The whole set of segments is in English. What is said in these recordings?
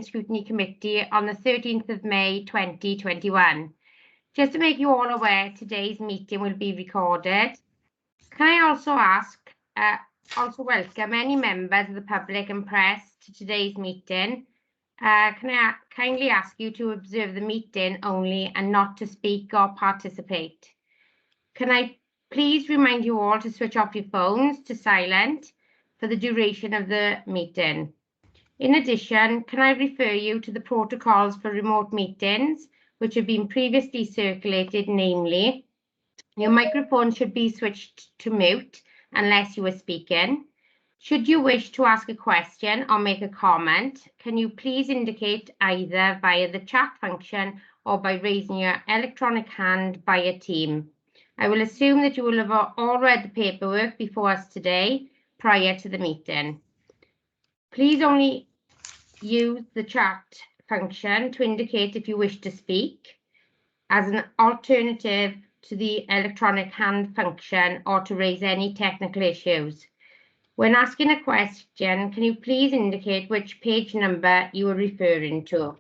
Scrutiny Committee on the 13th of May 2021. Just to make you all aware, today's meeting will be recorded. Can I also welcome any members of the public and press to today's meeting. Can I kindly ask you to observe the meeting only and not to speak or participate? Can I please remind you all to switch off your phones to silent for the duration of the meeting? In addition, can I refer you to the protocols for remote meetings, which have been previously circulated, namely, your microphone should be switched to mute unless you are speaking. Should you wish to ask a question or make a comment, can you please indicate either via the chat function or by raising your electronic hand via Teams. I will assume that you will have all read the paperwork before us today prior to the meeting. Please only use the chat function to indicate if you wish to speak as an alternative to the electronic hand function or to raise any technical issues. When asking a question, can you please indicate which page number you are referring to?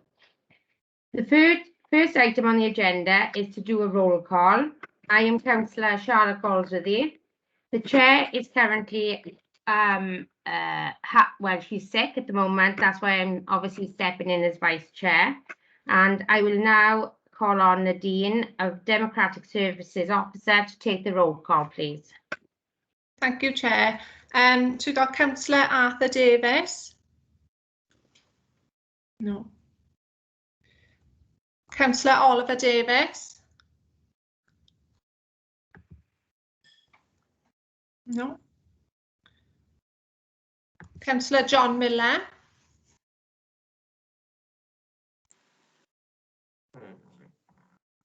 The first item on the agenda is to do a roll call. I am Councillor Charlotte Goldsworthy. The chair is currently she's sick at the moment. That's why I'm obviously stepping in as vice chair. And I will now call on Nadine, of Democratic Services Officer, to take the roll call, please. Thank you, Chair. So we've got Councillor Arthur Davis. No. Councillor Oliver Davis. No. Councillor John Miller.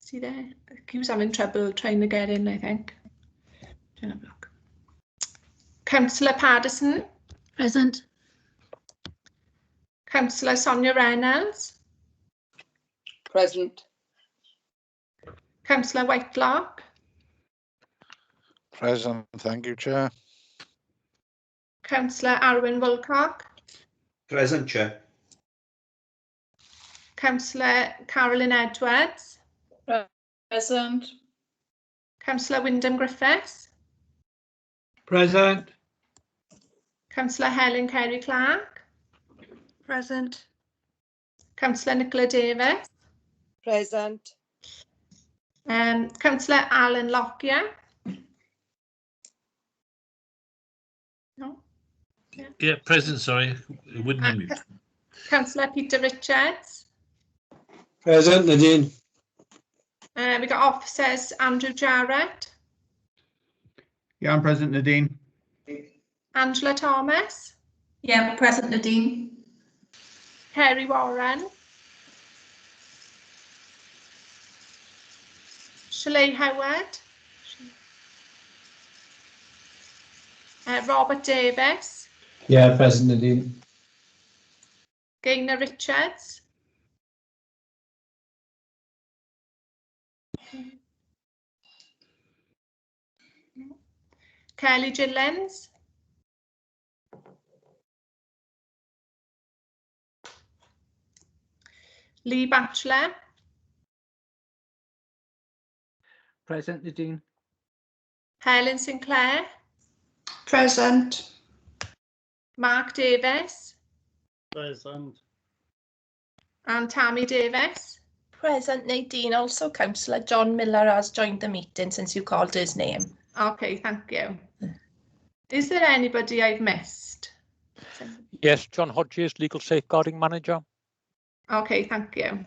See there? He was having trouble trying to get in, I think. Councillor Paddison. Present. Councillor Sonia Reynolds. Present. Councillor Whitelock. Present, thank you, Chair. Councillor Arwyn Wilcock. Present, Chair. Councillor Carolyn Edwards. Present. Councillor Wyndham Griffiths. Present. Councillor Helen Kerry Clark. Present. Councillor Nicola Davis. Present. Councillor Alan Lockyer. No. Yeah, present, sorry. It wouldn't unmute. Councillor Peter Richards. Present, Nadine. We got officers Andrew Jarrett. Yeah, I'm present, Nadine. Angela Thomas. Yeah, present, Nadine. Kerry Warren. Shelley Howard. Robert Davis. Yeah, present, Nadine. Gaynor Richards. Kelly Gillens. Lee Batchelor. Present, Nadine. Helen Sinclair. Present. Mark Davis. Present. And Tammy Davis. Present, Nadine. Also, Councillor John Miller has joined the meeting since you called his name. Okay, thank you. Is there anybody I've missed? Yes, John Hodges, Legal Safeguarding Manager. Okay, thank you.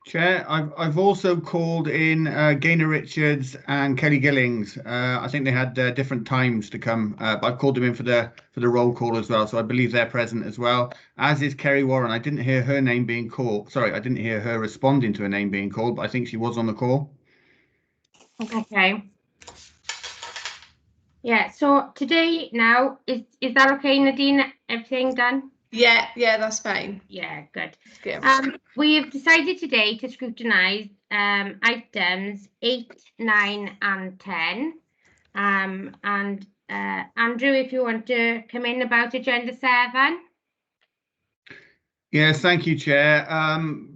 Chair, I've also called in Gaynor Richards and Kelly Gillings. I think they had different times to come, but I've called them in for the roll call as well, so I believe they're present as well. As is Kerry Warren. I didn't hear her name being called. Sorry, I didn't hear her responding to a name being called, but I think she was on the call. Okay. Yeah, so today now, is that okay, Nadine? Everything done? Yeah, that's fine. Yeah, good. We have decided today to scrutinise items 8, 9 and 10. Andrew, if you want to come in about agenda 7. Yes, thank you, Chair.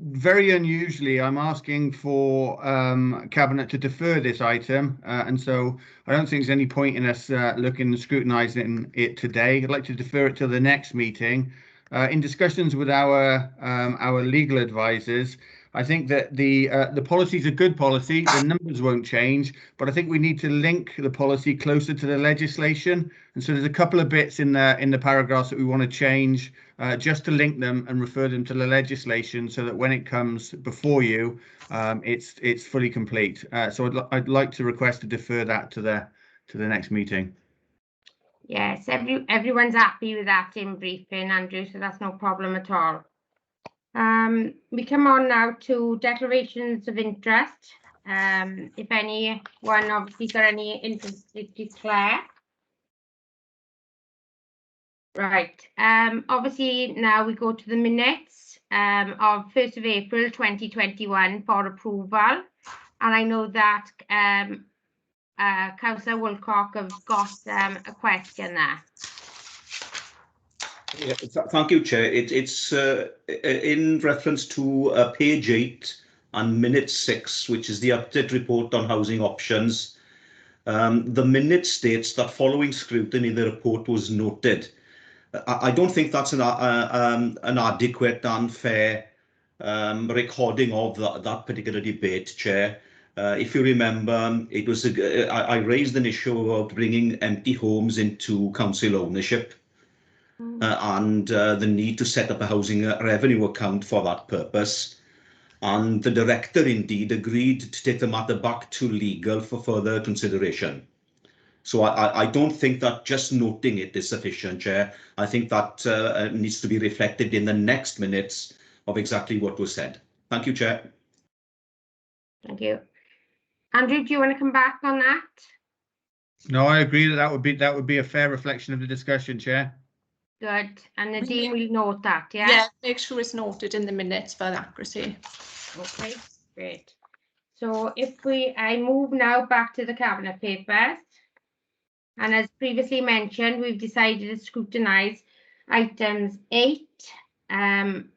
Very unusually, I'm asking for Cabinet to defer this item, and so I don't think there's any point in us looking and scrutinising it today. I'd like to defer it till the next meeting. In discussions with our legal advisors, I think that the policy is a good policy. The numbers won't change, but I think we need to link the policy closer to the legislation. And so there's a couple of bits in the paragraphs that we want to change, just to link them and refer them to the legislation, so that when it comes before you, it's fully complete. So I'd like to request to defer that to the next meeting. Yes, everyone's happy with that in briefing, Andrew, so that's no problem at all. We come on now to declarations of interest. If anyone obviously got any interest to declare. Right, obviously now we go to the minutes of 1st of April 2021 for approval. And I know that Councillor Woolcock have got a question there. Yeah, thank you, Chair. It's in reference to page 8 and minute 6, which is the update report on housing options. The minute states that following scrutiny, the report was noted. I don't think that's an adequate and fair recording of that particular debate, Chair. If you remember, it was I raised an issue about bringing empty homes into council ownership. And the need to set up a housing revenue account for that purpose. And the director indeed agreed to take the matter back to legal for further consideration. So I don't think that just noting it is sufficient, Chair. I think that needs to be reflected in the next minutes of exactly what was said. Thank you, Chair. Thank you. Andrew, do you want to come back on that? No, I agree that that would be a fair reflection of the discussion, Chair. Good. And Nadine will note that, yeah? Yeah, make sure it's noted in the minutes for accuracy. Okay, great. So if I move now back to the Cabinet papers. And as previously mentioned, we've decided to scrutinise items 8 and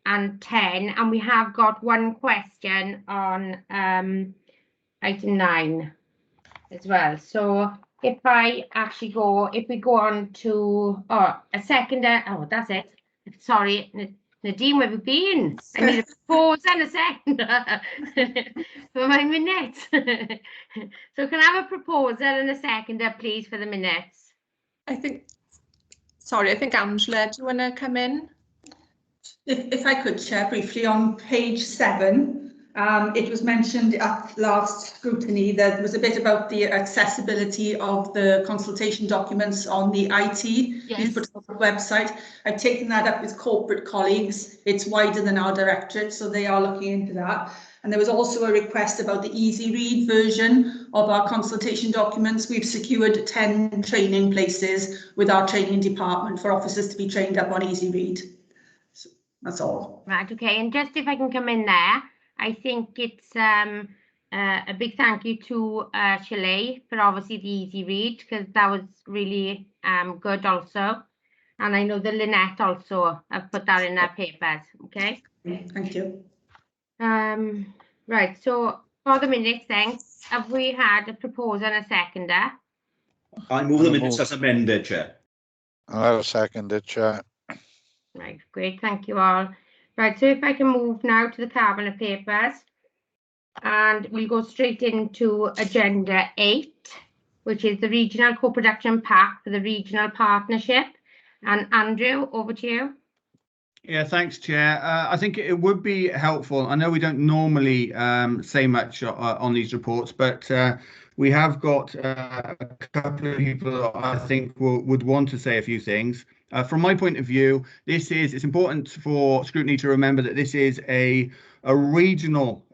10, and we have got one question on item 9 as well. So if we go on to a seconder, that's it. Sorry, Nadine, where have you been? I need a pause and a seconder for my minutes. So can I have a proposal and a seconder, please, for the minutes? I think Angela, do you want to come in? If I could, Chair, briefly, on page 7, it was mentioned at last scrutiny that there was a bit about the accessibility of the consultation documents on the Yes. website. I've taken that up with corporate colleagues. It's wider than our directorate, so they are looking into that. And there was also a request about the easy read version of our consultation documents. We've secured 10 training places with our training department for officers to be trained up on easy read. So that's all. Right, okay, and just if I can come in there, I think it's a big thank you to Shelley for obviously the easy read, because that was really good also. And I know that Lynette also have put that in their papers, okay? Thank you. Right, so for the minutes then, have we had a proposer and a seconder? I move the minutes as amended, Chair. I'll second it, Chair. Right, great, thank you all. Right, so if I can move now to the Cabinet papers, and we'll go straight into agenda 8, which is the regional co-production pack for the regional partnership. And Andrew, over to you. Yeah, thanks, Chair. I think it would be helpful. I know we don't normally say much on these reports, but we have got a couple of people that I think would want to say a few things. From my point of view, it's important for Scrutiny to remember that this is a regional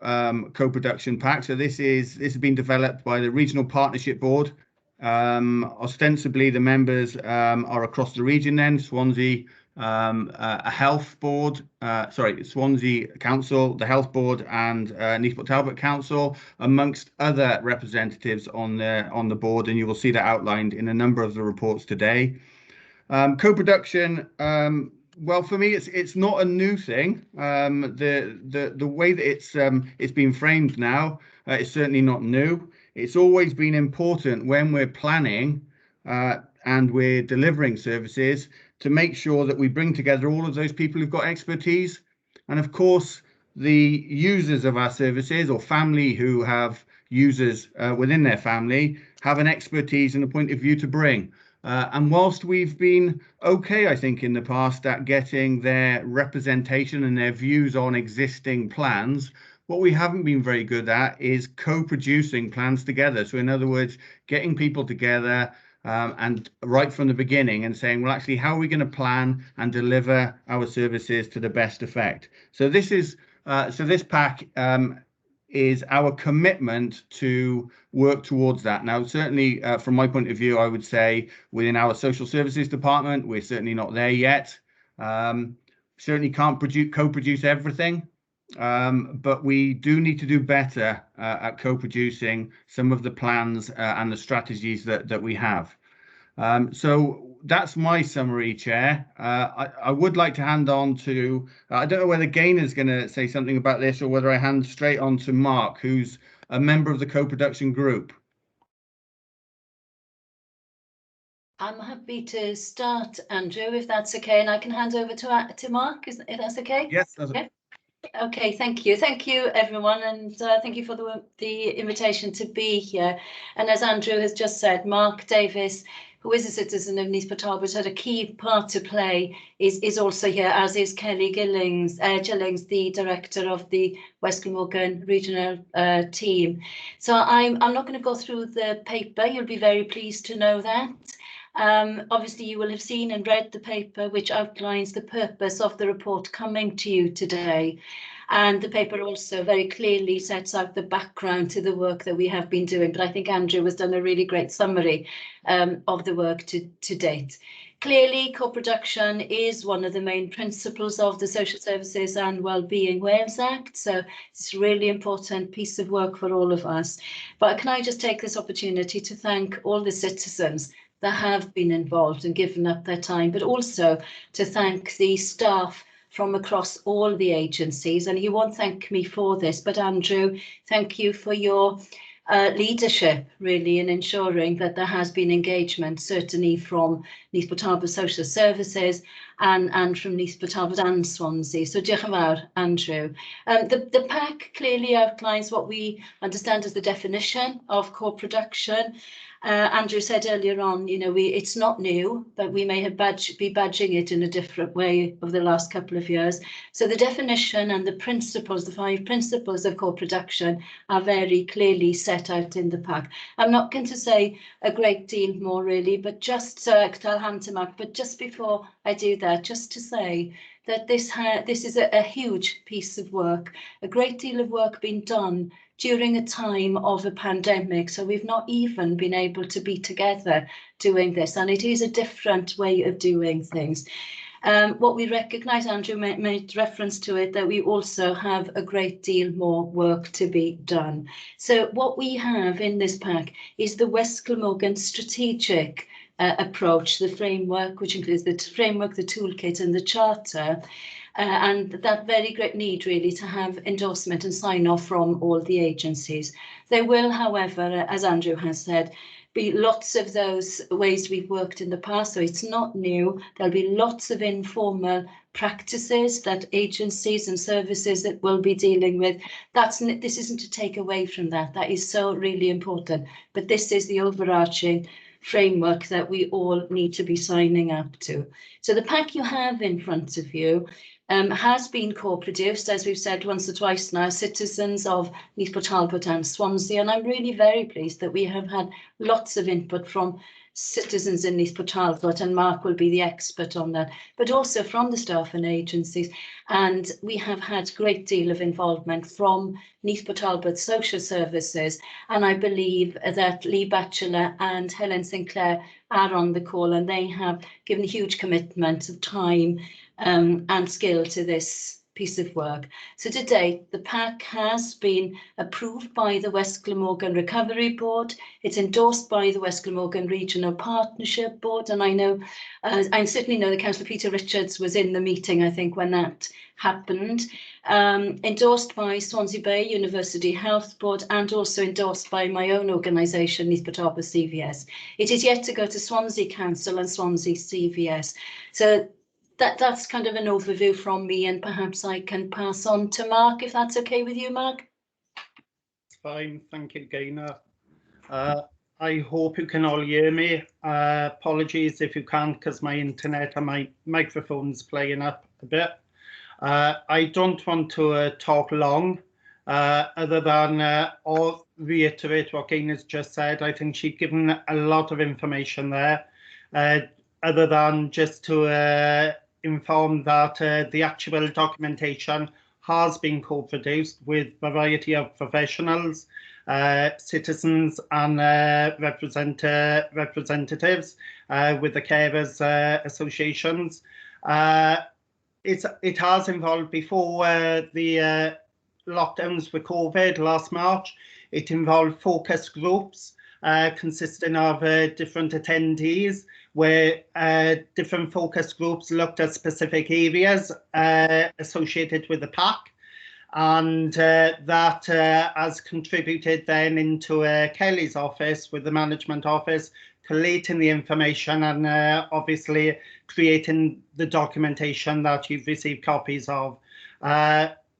co-production pack. So this has been developed by the Regional Partnership Board. Ostensibly, the members are across the region then, Swansea, a health board, Swansea Council, the health board, and Neath Talbot Council, amongst other representatives on the board, and you will see that outlined in a number of the reports today. Co-production Well, for me, it's not a new thing. The way that it's been framed now is certainly not new. It's always been important when we're planning and we're delivering services to make sure that we bring together all of those people who've got expertise. And of course, the users of our services or family who have users within their family have an expertise and a point of view to bring. And whilst we've been okay, I think, in the past at getting their representation and their views on existing plans, what we haven't been very good at is co-producing plans together. So in other words, getting people together and right from the beginning and saying, well, actually, how are we going to plan and deliver our services to the best effect? So this pack is our commitment to work towards that. Now, certainly from my point of view, I would say within our social services department, we're certainly not there yet. Certainly can't co-produce everything, but we do need to do better at co-producing some of the plans and the strategies that we have. So that's my summary, Chair. I would like to hand on to, I don't know whether Gainer's going to say something about this or whether I hand straight on to Mark, who's a member of the co-production group. I'm happy to start, Andrew, if that's okay, and I can hand over to Mark, if that's okay? Yes. Yeah. Okay, thank you. Thank you, everyone, and thank you for the invitation to be here. And as Andrew has just said, Mark Davis, who is a citizen of Neath Talbot, had a key part to play, is also here, as is Kelly Gillings, the director of the West Glamorgan regional team. So I'm not going to go through the paper. You'll be very pleased to know that. Obviously, you will have seen and read the paper, which outlines the purpose of the report coming to you today. And the paper also very clearly sets out the background to the work that we have been doing. But I think Andrew has done a really great summary of the work to date. Clearly, co-production is one of the main principles of the Social Services and Wellbeing Wales Act. So it's a really important piece of work for all of us. But can I just take this opportunity to thank all the citizens that have been involved and given up their time, but also to thank the staff from across all the agencies. And you won't thank me for this, but Andrew, thank you for your leadership, really, in ensuring that there has been engagement, certainly from Neath Talbot Social Services and from Neath Talbot and Swansea. So diolch yn fawr, Andrew. The pack clearly outlines what we understand as the definition of co-production. Andrew said earlier on, it's not new, but we may have be badging it in a different way over the last couple of years. So the definition and the principles, the 5 principles of co-production, are very clearly set out in the pack. I'm not going to say a great deal more, really, but just I'll hand to Mark. But just before I do that, just to say that this is a huge piece of work, a great deal of work being done during a time of a pandemic. So we've not even been able to be together doing this, and it is a different way of doing things. What we recognise, Andrew made reference to it, that we also have a great deal more work to be done. So what we have in this pack is the West Glamorgan strategic approach, the framework, which includes the framework, the toolkit and the charter. And that very great need, really, to have endorsement and sign-off from all the agencies. There will, however, as Andrew has said, be lots of those ways we've worked in the past, so it's not new. There'll be lots of informal practices that agencies and services that we'll be dealing with. This isn't to take away from that. That is so really important. But this is the overarching framework that we all need to be signing up to. So the pack you have in front of you has been co-produced, as we've said once or twice now, citizens of Neath Talbot and Swansea, and I'm really very pleased that we have had lots of input from citizens in Neath Talbot, and Mark will be the expert on that, but also from the staff and agencies. And we have had a great deal of involvement from Neath Talbot Social Services, and I believe that Lee Batchelor and Helen Sinclair are on the call, and they have given a huge commitment of time and skill to this piece of work. So to date, the pack has been approved by the West Glamorgan Recovery Board. It's endorsed by the West Glamorgan Regional Partnership Board. And I know, I certainly know that Councillor Peter Richards was in the meeting, I think, when that happened. Endorsed by Swansea Bay University Health Board and also endorsed by my own organisation, Neath CVS. It is yet to go to Swansea Council and Swansea CVS. So that's kind of an overview from me, and perhaps I can pass on to Mark, if that's okay with you, Mark. Fine, thank you, Gaynor. I hope you can all hear me. Apologies if you can't, because my internet and my microphone's playing up a bit. I don't want to talk long, other than or reiterate what Gaynor's just said. I think she's given a lot of information there, other than just to inform that the actual documentation has been co-produced with a variety of professionals, citizens and representatives with the carers associations. It has involved, before the lockdowns with COVID last March, it involved focus groups consisting of different attendees, where different focus groups looked at specific areas associated with the pack, and that has contributed then into Kelly's office with the management office, collating the information and obviously creating the documentation that you've received copies of.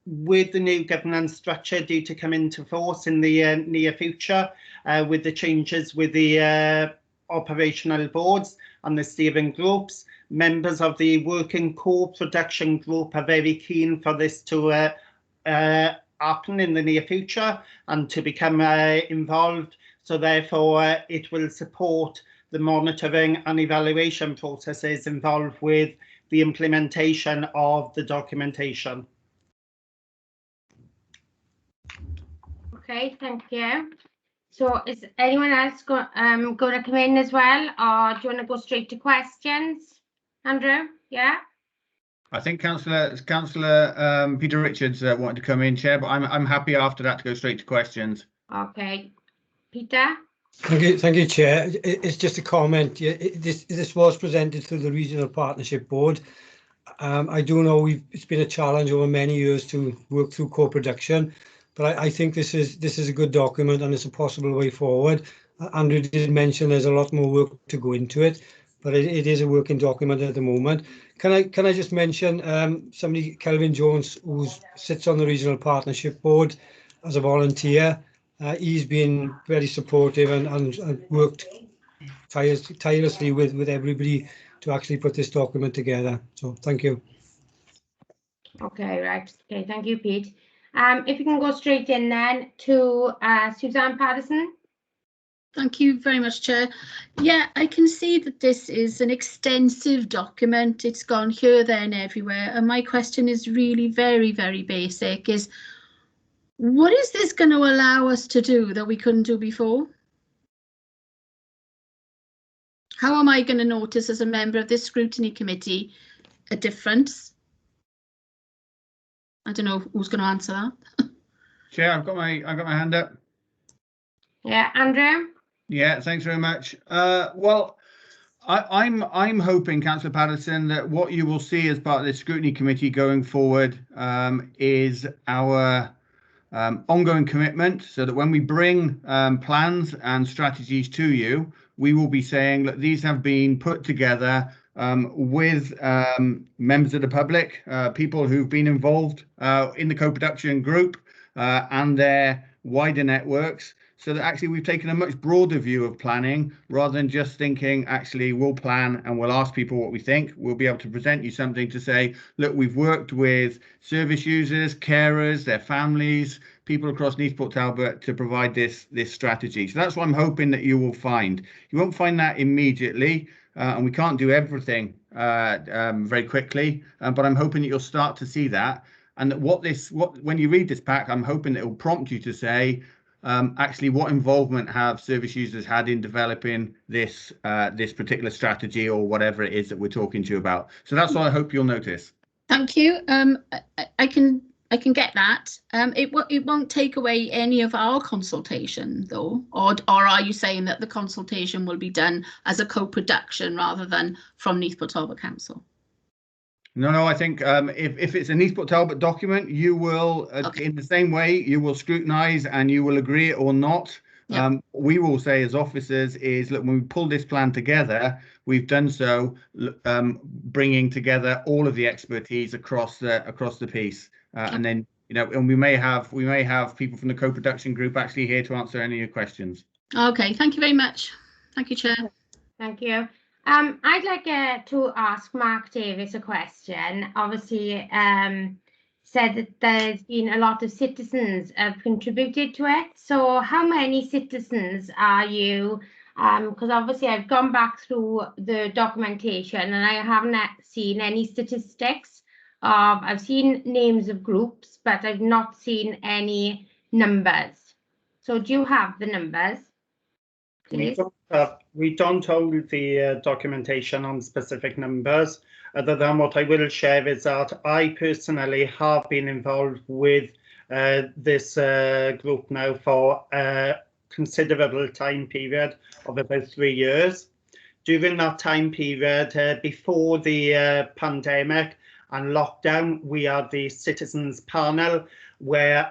With the new governance structure due to come into force in the near future, with the changes with the operational boards and the steering groups, members of the working co-production group are very keen for this to happen in the near future and to become involved. So therefore, it will support the monitoring and evaluation processes involved with the implementation of the documentation. Okay, thank you. So is anyone else going to come in as well, or do you want to go straight to questions? Andrew, yeah? I think Councillor Peter Richards wanted to come in, Chair, but I'm happy after that to go straight to questions. Okay, Peter? Thank you, Chair. It's just a comment. This was presented through the Regional Partnership Board. I do know it's been a challenge over many years to work through co-production, but I think this is a good document and it's a possible way forward. Andrew did mention there's a lot more work to go into it, but it is a working document at the moment. Can I just mention somebody, Kelvin Jones, who sits on the Regional Partnership Board as a volunteer. He's been very supportive and worked tirelessly with everybody to actually put this document together. So thank you. Okay, right. Okay, thank you, Pete. If you can go straight in then to Suzanne Patterson. Thank you very much, Chair. Yeah, I can see that this is an extensive document. It's gone here, there and everywhere. And my question is really very, very basic, is what is this going to allow us to do that we couldn't do before? How am I going to notice as a member of this scrutiny committee a difference? I don't know who's going to answer that. Chair, I've got my hand up. Yeah, Andrew. Yeah, thanks very much. Well, I'm hoping, Councillor Patterson, that what you will see as part of the scrutiny committee going forward is our ongoing commitment, so that when we bring plans and strategies to you, we will be saying that these have been put together with members of the public, people who've been involved in the co-production group and their wider networks, so that actually we've taken a much broader view of planning rather than just thinking, actually, we'll plan and we'll ask people what we think. We'll be able to present you something to say, look, we've worked with service users, carers, their families, people across Neath Port Talbot to provide this strategy. So that's what I'm hoping that you will find. You won't find that immediately, and we can't do everything very quickly, but I'm hoping that you'll start to see that. And that when you read this pack, I'm hoping that it will prompt you to say, actually, what involvement have service users had in developing this particular strategy or whatever it is that we're talking to you about? So that's what I hope you'll notice. Thank you. I can get that. It won't take away any of our consultation though, or are you saying that the consultation will be done as a co-production rather than from Neath Talbot Council? No, I think if it's a Neath Talbot document, you will, in the same way, you will scrutinise and you will agree it or not. Yep. We will say as officers is, look, when we pull this plan together, we've done so bringing together all of the expertise across the piece, and then and we may have people from the co-production group actually here to answer any of your questions. Okay, thank you very much. Thank you, Chair. Thank you. I'd like to ask Mark Davis a question. Obviously, said that there's been a lot of citizens have contributed to it. So how many citizens are you? Because obviously I've gone back through the documentation and I haven't seen any statistics. I've seen names of groups, but I've not seen any numbers. So do you have the numbers? We don't hold the documentation on specific numbers, other than what I will share is that I personally have been involved with this group now for a considerable time period of about 3 years. During that time period, before the pandemic and lockdown, we had the citizens panel where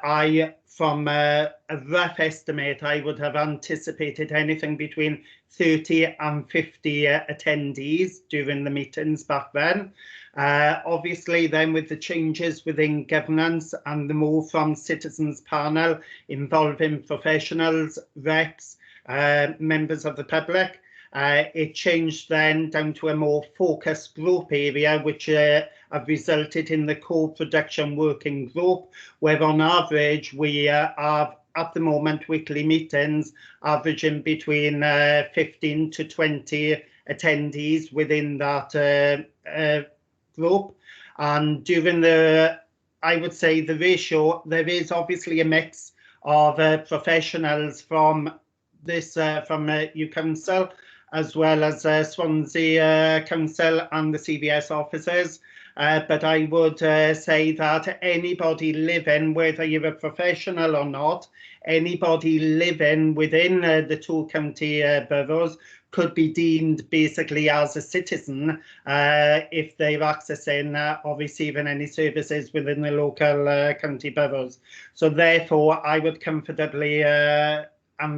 from a rough estimate, I would have anticipated anything between 30 and 50 attendees during the meetings back then. Obviously, then with the changes within governance and the move from citizens panel involving professionals, reps, members of the public, it changed then down to a more focused group area, which have resulted in the co-production working group, where on average we have at the moment weekly meetings averaging between 15 to 20 attendees within that group. And during I would say the ratio, there is obviously a mix of professionals from this from U Council, as well as Swansea Council and the CBS officers. But I would say that anybody living, whether you're a professional or not, anybody living within the two county boroughs could be deemed basically as a citizen if they're accessing or receiving any services within the local county boroughs. So therefore, I would comfortably and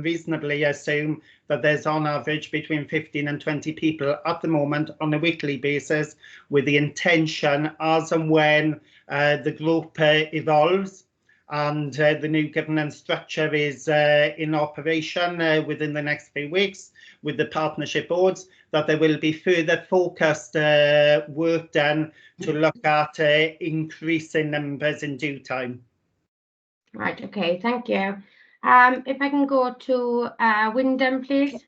reasonably assume that there's on average between 15 and 20 people at the moment on a weekly basis, with the intention as and when the group evolves and the new governance structure is in operation within the next few weeks with the partnership boards, that there will be further focused work done to look at increasing numbers in due time. Right, okay, thank you. If I can go to Wyndham, please.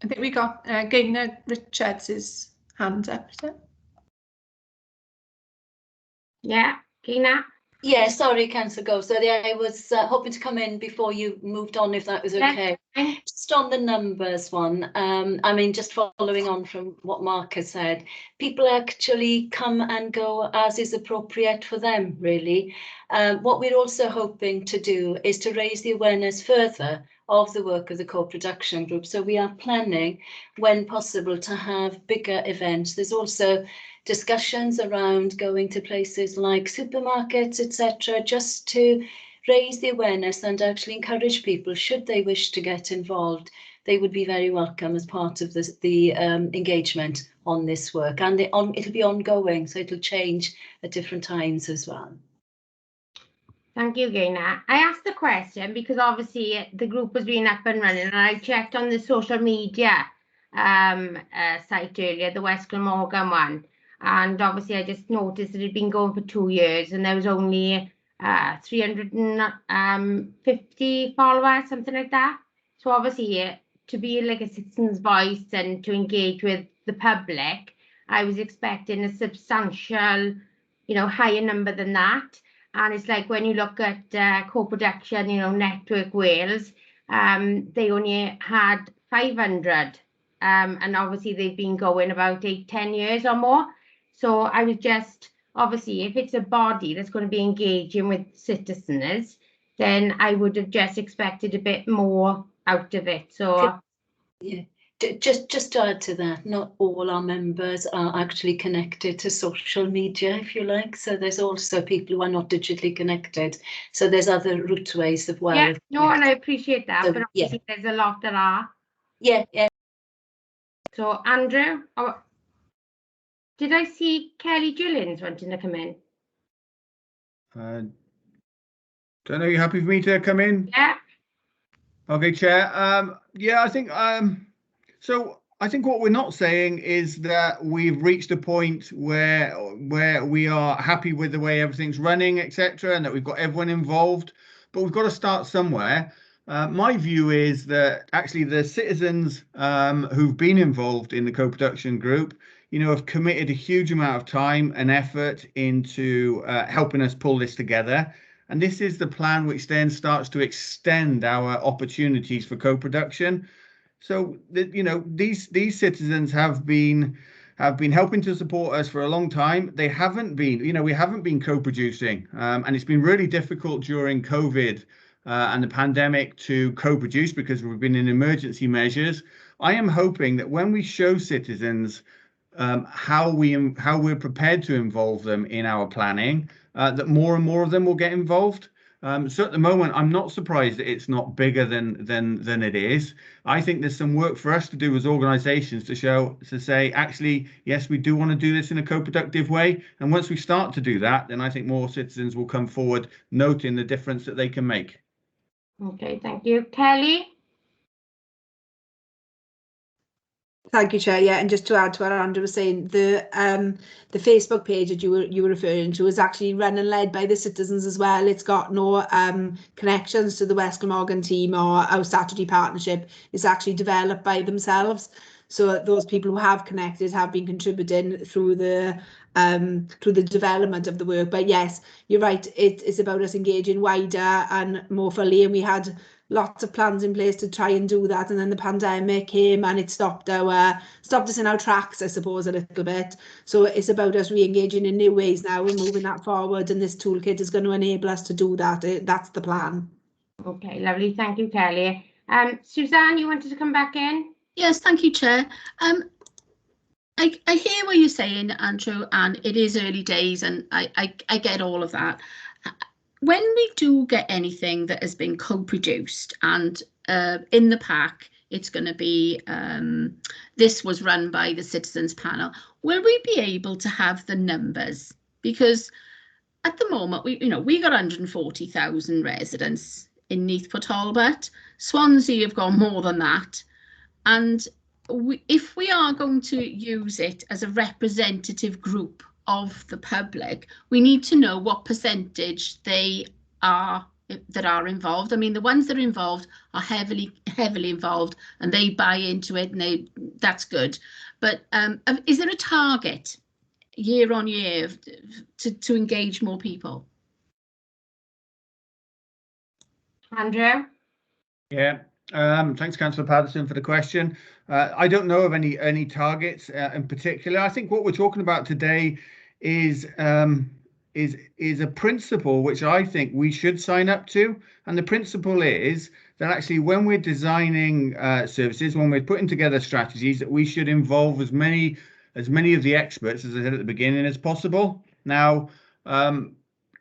I think we got Gaynor Richards' hand up. Yeah, Gaynor. Yeah, sorry, Councillor Gove. So I was hoping to come in before you moved on, if that was okay. Yeah. Just on the numbers one, I mean, just following on from what Mark has said, people actually come and go as is appropriate for them, really. What we're also hoping to do is to raise the awareness further of the work of the co-production group. So we are planning, when possible, to have bigger events. There's also discussions around going to places like supermarkets, etc., just to raise the awareness and actually encourage people, should they wish to get involved, they would be very welcome as part of the engagement on this work. And it'll be ongoing, so it'll change at different times as well. Thank you, Gaynor. I asked the question because obviously the group was being up and running, and I checked on the social media site earlier, the West Glamorgan one. And obviously I just noticed that it had been going for 2 years and there was only 350 followers, something like that. So obviously to be like a citizen's voice and to engage with the public, I was expecting a substantial, higher number than that. And it's like when you look at co-production, Network Wales, they only had 500. And obviously they've been going about 8-10 years or more. So I was just, obviously, if it's a body that's going to be engaging with citizens, then I would have just expected a bit more out of it. So yeah, just to add to that, not all our members are actually connected to social media, if you like. So there's also people who are not digitally connected. So there's other routeways as well. yeah, no, and I appreciate that, So, but obviously there's a lot that are. Yeah. So Andrew, did I see Kelly Gillins wanting to come in? Don't know, you happy for me to come in? Yeah. Okay, Chair. Yeah, I think so I think what we're not saying is that we've reached a point where we are happy with the way everything's running, etc., and that we've got everyone involved, but we've got to start somewhere. My view is that actually the citizens who've been involved in the co-production group, have committed a huge amount of time and effort into helping us pull this together. And this is the plan which then starts to extend our opportunities for co-production. So these citizens have been helping to support us for a long time. They haven't been, we haven't been co-producing, and it's been really difficult during COVID and the pandemic to co-produce because we've been in emergency measures. I am hoping that when we show citizens how we're prepared to involve them in our planning, that more and more of them will get involved. So at the moment, I'm not surprised that it's not bigger than it is. I think there's some work for us to do as organisations to say, actually, yes, we do want to do this in a co-productive way. And once we start to do that, then I think more citizens will come forward, noting the difference that they can make. Okay, thank you. Kelly? Thank you, Chair. Yeah, and just to add to what Andrew was saying, the Facebook page that you were referring to is actually run and led by the citizens as well. It's got no connections to the West Glamorgan team or our statutory partnership. It's actually developed by themselves. So those people who have connected have been contributing through the development of the work. But yes, you're right. It's about us engaging wider and more fully, and we had lots of plans in place to try and do that, and then the pandemic came and it stopped us in our tracks, I suppose, a little bit. So it's about us re-engaging in new ways now and moving that forward, and this toolkit is going to enable us to do that. That's the plan. Okay, lovely. Thank you, Kelly. Suzanne, you wanted to come back in? Yes, thank you, Chair. I hear what you're saying, Andrew, and it is early days, and I get all of that. When we do get anything that has been co-produced, and in the pack, it's going to be, this was run by the citizens panel, will we be able to have the numbers? Because at the moment, we got 140,000 residents in Neath, Talbot. Swansea have got more than that. And if we are going to use it as a representative group of the public, we need to know what percentage that are involved. I mean, the ones that are involved are heavily involved, and they buy into it, and that's good. But is there a target year on year to engage more people? Andrew? Yeah. Thanks, Councillor Patterson, for the question. I don't know of any targets in particular. I think what we're talking about today is a principle which I think we should sign up to, and the principle is that actually when we're designing services, when we're putting together strategies, that we should involve as many of the experts, as I said at the beginning, as possible. Now,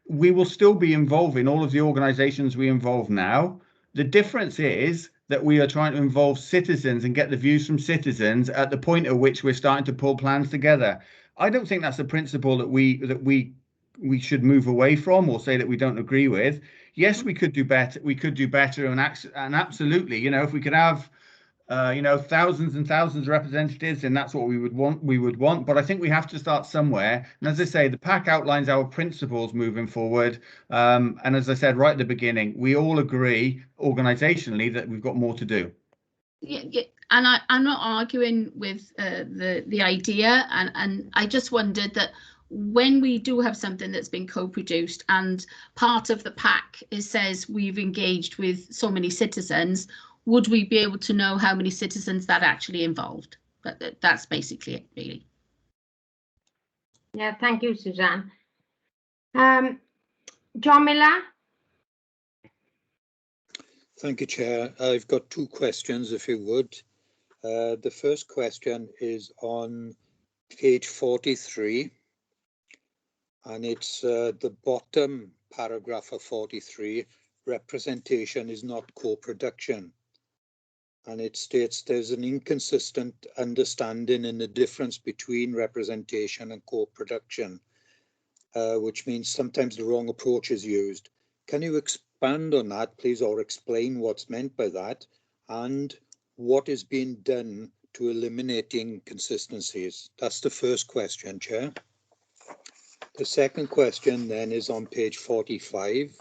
we will still be involving all of the organisations we involve now. The difference is that we are trying to involve citizens and get the views from citizens at the point at which we're starting to pull plans together. I don't think that's a principle that we should move away from or say that we don't agree with. Yes, we could do better. We could do better, and absolutely, if we could have thousands and thousands of representatives, and that's what we would want. But I think we have to start somewhere. And as I say, the pack outlines our principles moving forward. And as I said right at the beginning, we all agree organisationally that we've got more to do. Yeah, and I'm not arguing with the idea, and I just wondered that when we do have something that's been co-produced and part of the pack says we've engaged with so many citizens, would we be able to know how many citizens that actually involved? But that's basically it, really. Yeah, thank you, Suzanne. John Miller? Thank you, Chair. I've got two questions, if you would. The first question is on page 43, and it's the bottom paragraph of 43, representation is not co-production. And it states there's an inconsistent understanding in the difference between representation and co-production, which means sometimes the wrong approach is used. Can you expand on that, please, or explain what's meant by that and what is being done to eliminate the inconsistencies? That's the first question, Chair. The second question then is on page 45,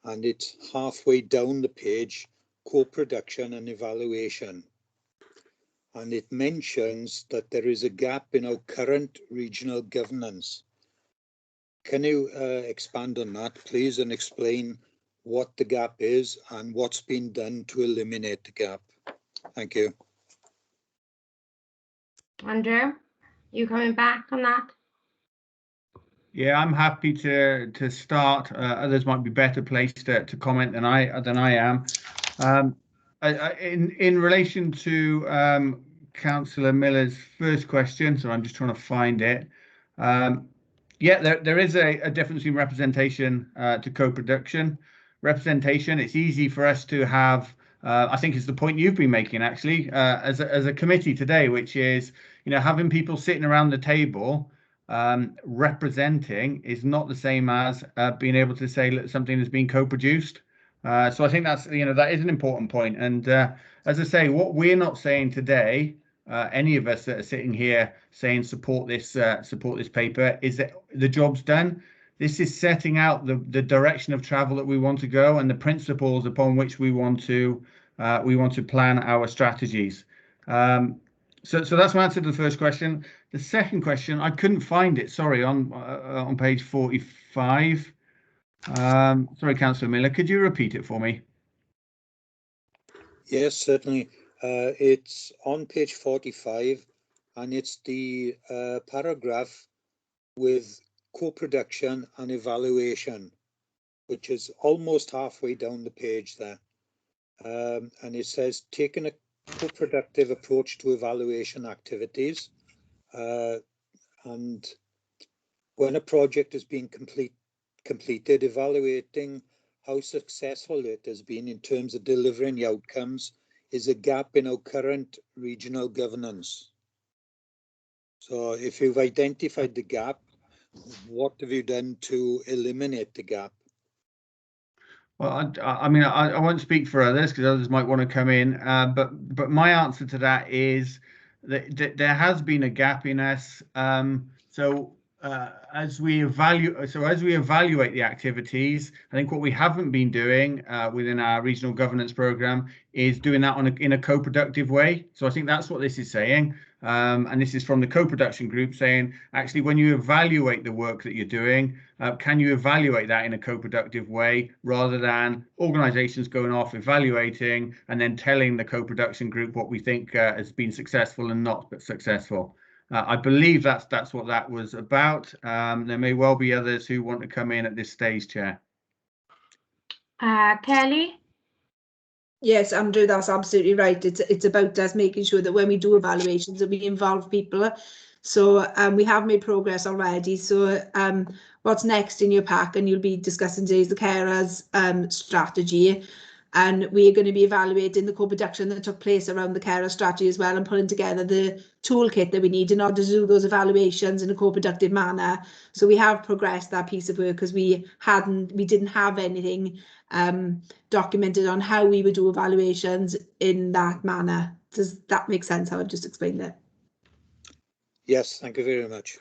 and it's halfway down the page, co-production and evaluation. And it mentions that there is a gap in our current regional governance. Can you expand on that, please, and explain what the gap is and what's been done to eliminate the gap? Thank you. Andrew, you coming back on that? Yeah, I'm happy to start. Others might be better placed to comment than I am. In relation to Councillor Miller's first question, so I'm just trying to find it. Yeah, there is a difference in representation to co-production. Representation, it's easy for us to have, I think it's the point you've been making actually, as a committee today, which is, having people sitting around the table representing is not the same as being able to say that something has been co-produced. So I think that's, that is an important point. And as I say, what we're not saying today, any of us that are sitting here saying support this paper, is that the job's done. This is setting out the direction of travel that we want to go and the principles upon which we want to plan our strategies. So that's my answer to the first question. The second question, I couldn't find it. Sorry, on page 45. Sorry, Councillor Miller, could you repeat it for me? Yes, certainly. It's on page 45, and it's the paragraph with co-production and evaluation, which is almost halfway down the page there. And it says, taking a co-productive approach to evaluation activities. And when a project is being completed, evaluating how successful it has been in terms of delivering the outcomes is a gap in our current regional governance. So if you've identified the gap, what have you done to eliminate the gap? Well, I mean, I won't speak for others because others might want to come in, but my answer to that is that there has been a gap in us. As we evaluate the activities, I think what we haven't been doing within our regional governance programme is doing that in a co-productive way. So I think that's what this is saying. And this is from the co-production group saying, actually, when you evaluate the work that you're doing, can you evaluate that in a co-productive way rather than organisations going off evaluating and then telling the co-production group what we think has been successful and not successful. I believe that's what that was about. There may well be others who want to come in at this stage, Chair. Kelly? Yes, Andrew, that's absolutely right. It's about us making sure that when we do evaluations that we involve people. So we have made progress already. So what's next in your pack, and you'll be discussing today, is the carers strategy. And we're going to be evaluating the co-production that took place around the carer strategy as well, and pulling together the toolkit that we need in order to do those evaluations in a co-productive manner. So we have progressed that piece of work because we didn't have anything documented on how we would do evaluations in that manner. Does that make sense how I just explained it? Yes, thank you very much.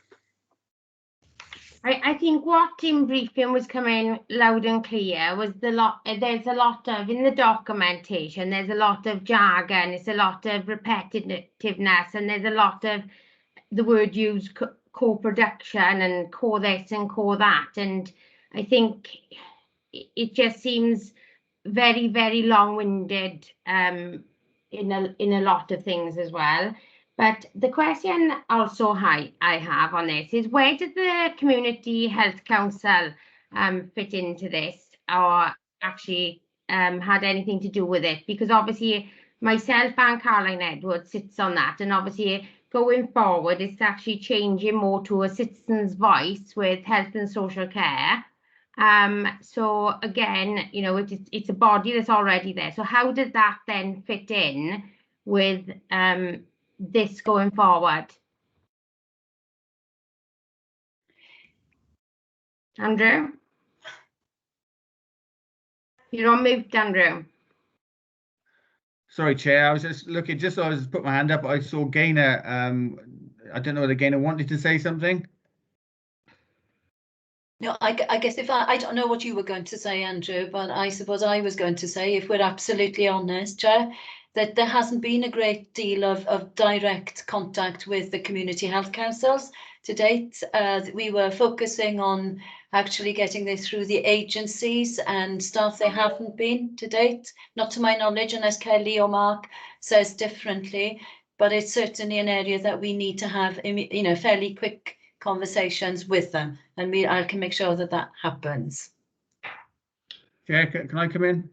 I think what in briefing was coming loud and clear was there's a lot of, in the documentation, there's a lot of jargon, it's a lot of repetitiveness, and there's a lot of the word used co-production and co-this and co-that, and I think it just seems very, very long-winded in a lot of things as well. But the question also I have on this is, where did the Community Health Council fit into this, or actually had anything to do with it? Because obviously myself and Caroline Edwards sits on that, and obviously going forward it's actually changing more to a citizen's voice with health and social care. So again, you know, it's a body that's already there. So how did that then fit in with this going forward? Andrew? You're on mute, Andrew. Sorry, Chair. I was just looking, just so I was put my hand up. I saw Gaynor. I don't know whether Gaynor wanted to say something. No, I guess if I don't know what you were going to say, Andrew, but I suppose I was going to say, if we're absolutely honest, Chair, that there hasn't been a great deal of direct contact with the community health councils to date. We were focusing on actually getting this through the agencies and staff. They haven't been to date, not to my knowledge, unless Kelly or Mark says differently, but it's certainly an area that we need to have, you know, fairly quick conversations with them, and I can make sure that that happens. Chair, can I come in?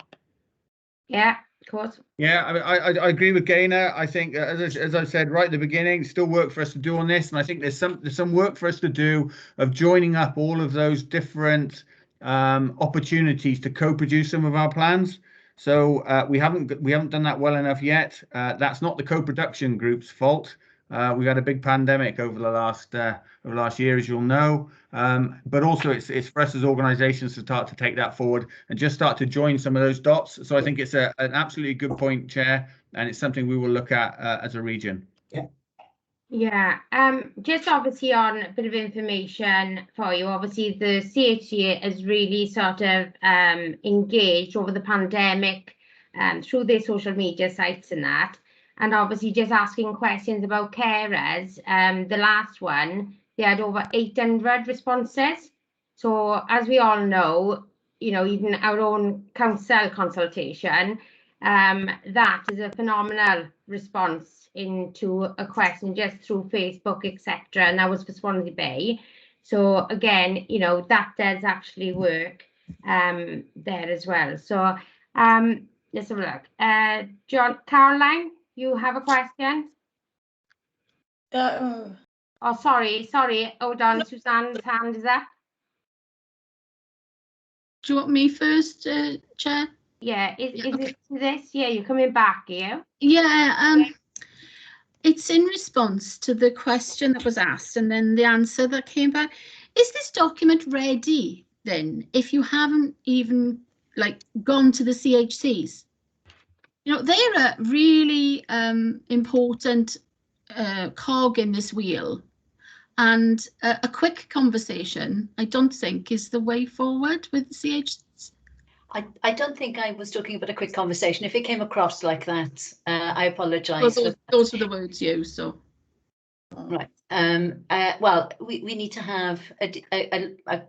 Yeah, of course. Yeah, I agree with Gaynor. I think, as I said right at the beginning, still work for us to do on this, and I think there's some work for us to do of joining up all of those different opportunities to co-produce some of our plans. So we haven't done that well enough yet. That's not the co-production group's fault. We've had a big pandemic over the last year, as you'll know, but also it's for us as organisations to start to take that forward and just start to join some of those dots. So I think it's an absolutely good point, Chair, and it's something we will look at as a region. Yeah, just obviously on a bit of information for you, obviously the CHC has really sort of engaged over the pandemic through their social media sites and that. And obviously just asking questions about carers. The last one, they had over 800 responses. So as we all know, you know, even our own council consultation, that is a phenomenal response into a question just through Facebook, etc. And that was for Swansea Bay. So again, you know, that does actually work there as well. So let's have a look. Caroline? You have a question? Oh, sorry. Hold on, no. Suzanne's hand is up. Do you want me first, Chair? Yeah, is it this? Yeah, you're coming back, are you? Yeah, it's in response to the question that was asked and then the answer that came back. Is this document ready then, if you haven't even gone to the CHCs? You know, they're a really important cog in this wheel, and a quick conversation, I don't think, is the way forward with the CHCs. I don't think I was talking about a quick conversation. If it came across like that, I apologise. Those were the words used, so. Right. Well, we need to have a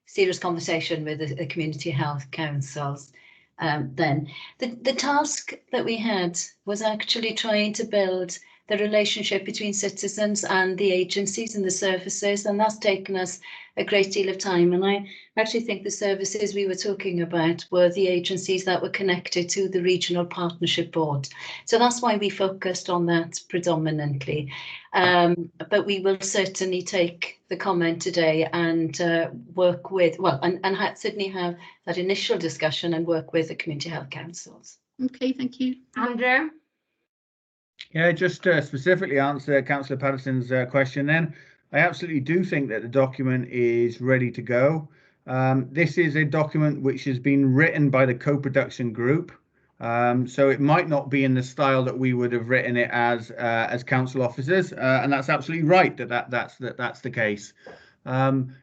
serious conversation with the community health councils. Then the task that we had was actually trying to build the relationship between citizens and the agencies and the services, and that's taken us a great deal of time. And I actually think the services we were talking about were the agencies that were connected to the Regional Partnership Board. So that's why we focused on that predominantly. But we will certainly take the comment today and work with, and certainly have that initial discussion and work with the community health councils. Okay, thank you. Andrew? Yeah, just specifically answer Councillor Patterson's question then. I absolutely do think that the document is ready to go. This is a document which has been written by the co-production group. So it might not be in the style that we would have written it as council officers, and that's absolutely right that's the case.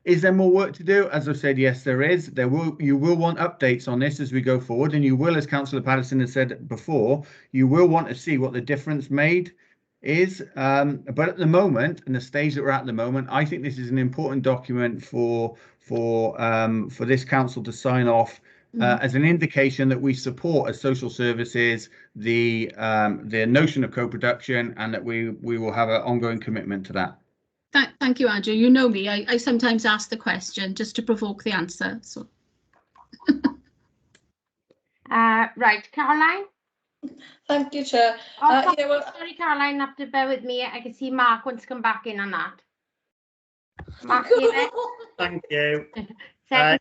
Is there more work to do? As I've said, yes, there is. You will want updates on this as we go forward, and you will, as Councillor Patterson has said before, you will want to see what the difference made is. But at the moment, and the stage that we're at the moment, I think this is an important document for this council to sign off as an indication that we support as social services the notion of co-production, and that we will have an ongoing commitment to that. Thank you, Andrew. You know me, I sometimes ask the question just to provoke the answer. So. Right, Caroline? Thank you, Chair. Oh, yeah, well, sorry, Caroline, have to bear with me. I can see Mark wants to come back in on that. Mark, Thank you. Second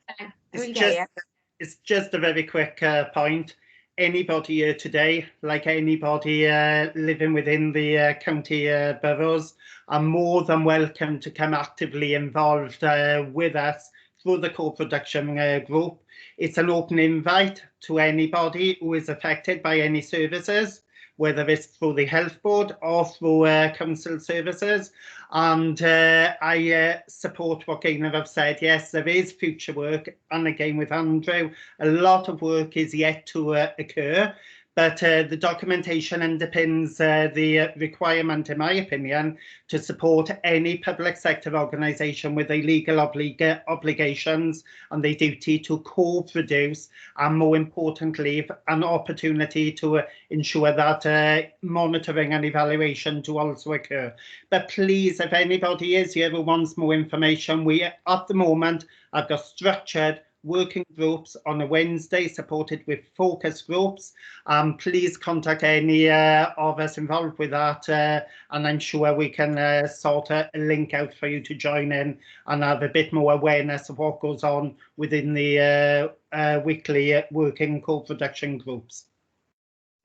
It's just a very quick point. Anybody here today, like anybody living within the county boroughs, are more than welcome to come actively involved with us through the co-production group. It's an open invite to anybody who is affected by any services, whether it's through the health board or through council services. And I support what Gaynor have said. Yes, there is future work. And again, with Andrew, a lot of work is yet to occur. But the documentation underpins the requirement, in my opinion, to support any public sector organisation with their legal obligations and their duty to co-produce, and more importantly, an opportunity to ensure that monitoring and evaluation do also occur. But please, if anybody is here who wants more information, we at the moment have got structured working groups on a Wednesday supported with focus groups. Please contact any of us involved with that, and I'm sure we can sort a link out for you to join in and have a bit more awareness of what goes on within the weekly working co-production groups.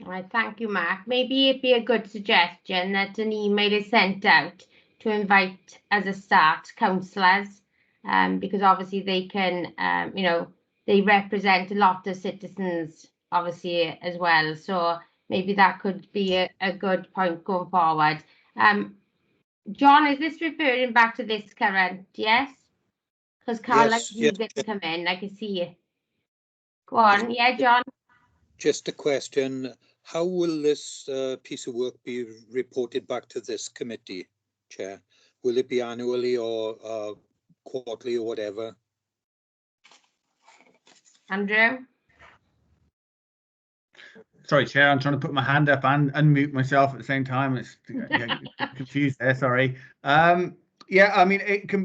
All right, thank you, Mark. Maybe it'd be a good suggestion that an email is sent out to invite, as a start, councillors, because obviously they can, you know, they represent a lot of citizens, obviously, as well. So maybe that could be a good point going forward. John, is this referring back to this current? Yes? Because Carla didn't come in, I can see you. Go on, yeah, John? Just a question. How will this piece of work be reported back to this committee, Chair? Will it be annually or quarterly or whatever? Andrew? Sorry, Chair, I'm trying to put my hand up and unmute myself at the same time. It's confused there, sorry. Yeah, I mean,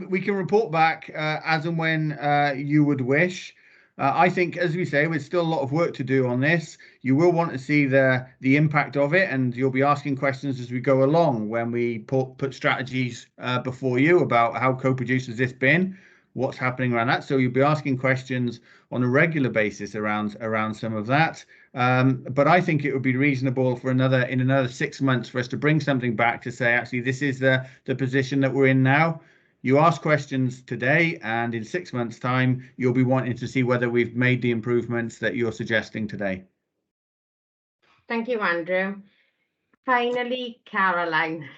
we can report back as and when you would wish. I think, as we say, there's still a lot of work to do on this. You will want to see the impact of it, and you'll be asking questions as we go along when we put strategies before you about how co-produced has this been, what's happening around that. So you'll be asking questions on a regular basis around some of that. But I think it would be reasonable for in another 6 months for us to bring something back to say, actually, this is the position that we're in now. You ask questions today, and in 6 months' time, you'll be wanting to see whether we've made the improvements that you're suggesting today. Thank you, Andrew. Finally, Caroline.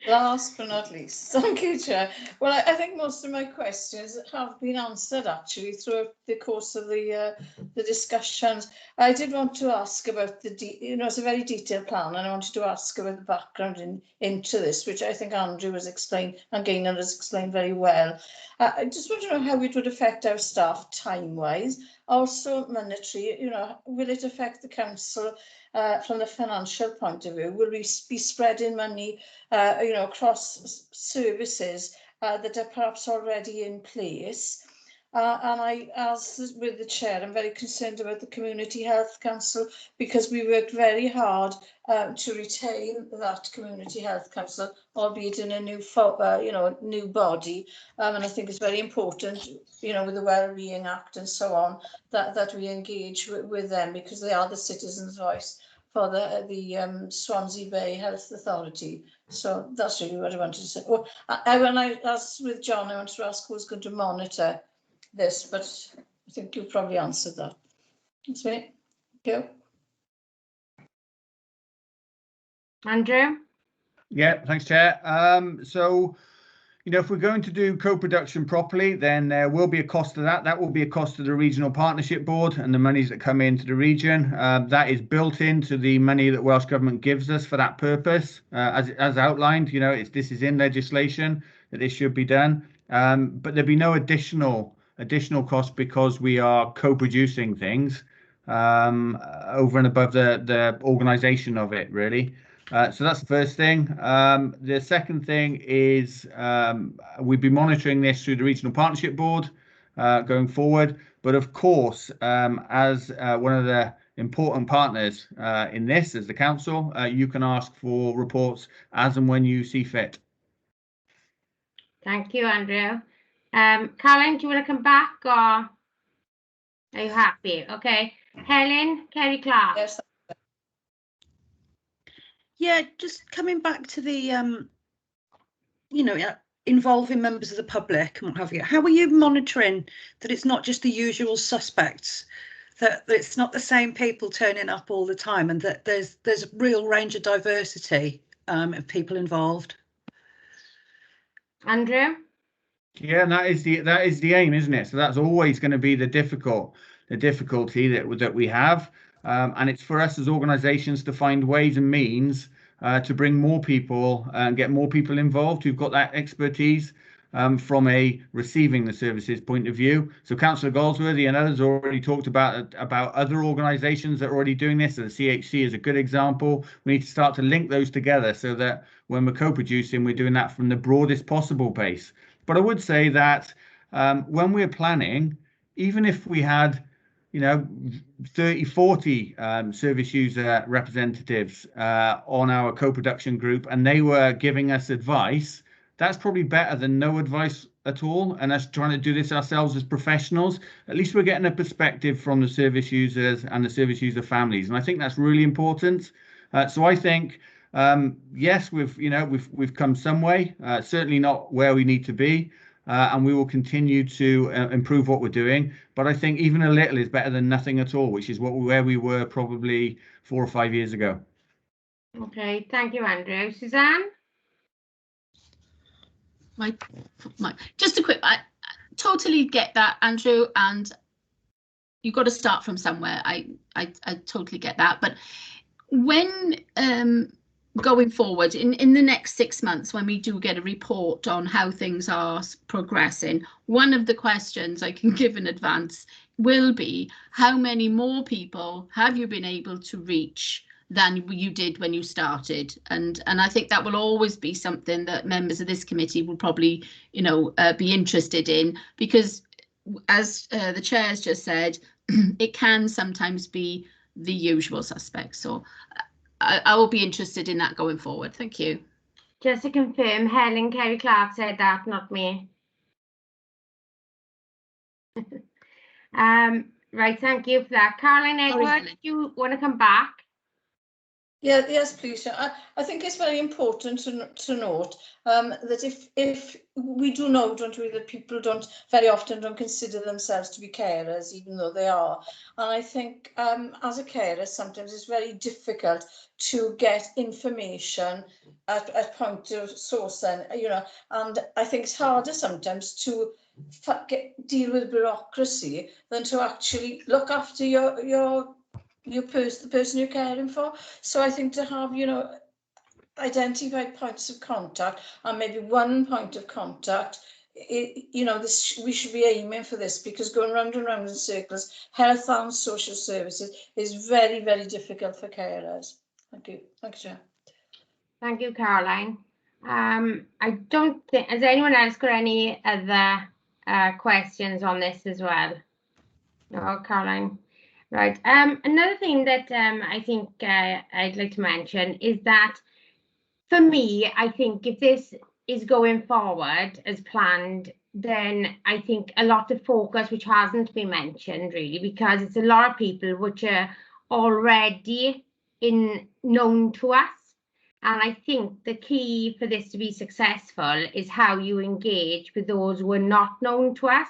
Last but not least, thank you, Chair. Well, I think most of my questions have been answered actually throughout the course of the discussions. I did want to ask about it's a very detailed plan, and I wanted to ask about the background into this, which I think Andrew has explained and Gaynor has explained very well. I just want to know how it would affect our staff time-wise, also monetary. Will it affect the council? From the financial point of view, will we be spreading money, across services that are perhaps already in place? And as with the Chair, I'm very concerned about the Community Health Council, because we worked very hard to retain that Community Health Council, albeit in a new body. And I think it's very important, with the Wellbeing Act and so on, that we engage with them, because they are the citizens' voice for the Swansea Bay Health Authority. So that's really what I wanted to say. Well, when I asked with John, I wanted to ask who's going to monitor this, but I think you probably answered that. That's me. Thank you. Andrew? Yeah, thanks, Chair. So you know, if we're going to do co-production properly, then there will be a cost to that. That will be a cost to the Regional Partnership Board and the monies that come into the region. That is built into the money that Welsh Government gives us for that purpose. As outlined, you know, this is in legislation that this should be done. But there'll be no additional cost because we are co-producing things over and above the organisation of it, really. So that's the first thing. The second thing is we'll be monitoring this through the Regional Partnership Board going forward. But of course, as one of the important partners in this, as the council, you can ask for reports as and when you see fit. Thank you, Andrew. Caroline, do you want to come back, or are you happy? Okay. Helen, Kerry Clark. Yes. Yeah, just coming back to the, you know, involving members of the public and what have you. How are you monitoring that it's not just the usual suspects, that it's not the same people turning up all the time, and that there's a real range of diversity of people involved? Andrew? Yeah, and that is the aim, isn't it? So that's always going to be the difficulty that we have. And it's for us as organisations to find ways and means to bring more people and get more people involved who've got that expertise from a receiving the services point of view. So Councillor Goldsworthy and others already talked about other organisations that are already doing this. So the CHC is a good example. We need to start to link those together so that when we're co-producing, we're doing that from the broadest possible base. But I would say that when we're planning, even if we had, you know, 30, 40 service user representatives on our co-production group, and they were giving us advice, that's probably better than no advice at all, and us trying to do this ourselves as professionals. At least we're getting a perspective from the service users and the service user families, and I think that's really important. So I think, yes, we've come some way, certainly not where we need to be. And we will continue to improve what we're doing. But I think even a little is better than nothing at all, which is where we were probably 4 or 5 years ago. Okay, thank you, Andrew. Suzanne? Just a quick, I totally get that, Andrew, and you've got to start from somewhere. I totally get that. But when going forward in the next 6 months, when we do get a report on how things are progressing, one of the questions I can give in advance will be, how many more people have you been able to reach than you did when you started? And I think that will always be something that members of this committee will probably, you know, be interested in, because as the chair has just said, it can sometimes be the usual suspects. So I will be interested in that going forward. Thank you. Just to confirm, Helen Kerry Clark said that, not me. Right, thank you for that. Caroline Edwards, do you want to come back? Yeah, yes, please. I think it's very important to note that if we do know, don't we, that people very often don't consider themselves to be carers, even though they are. And I think as a carer, sometimes it's very difficult to get information at point of source, and you know, and I think it's harder sometimes to deal with bureaucracy than to actually look after the person you're caring for. So I think to have, you know, identified points of contact, and maybe one point of contact, you know, we should be aiming for this, because going round and round in circles, health and social services is very, very difficult for carers. Thank you. Thank you, Chair. Thank you, Caroline. I don't think, has anyone else got any other questions on this as well? No, Caroline. Right. Another thing that I think I'd like to mention is that, for me, I think if this is going forward as planned, then I think a lot of focus which hasn't been mentioned really, because it's a lot of people which are already known to us. And I think the key for this to be successful is how you engage with those who are not known to us.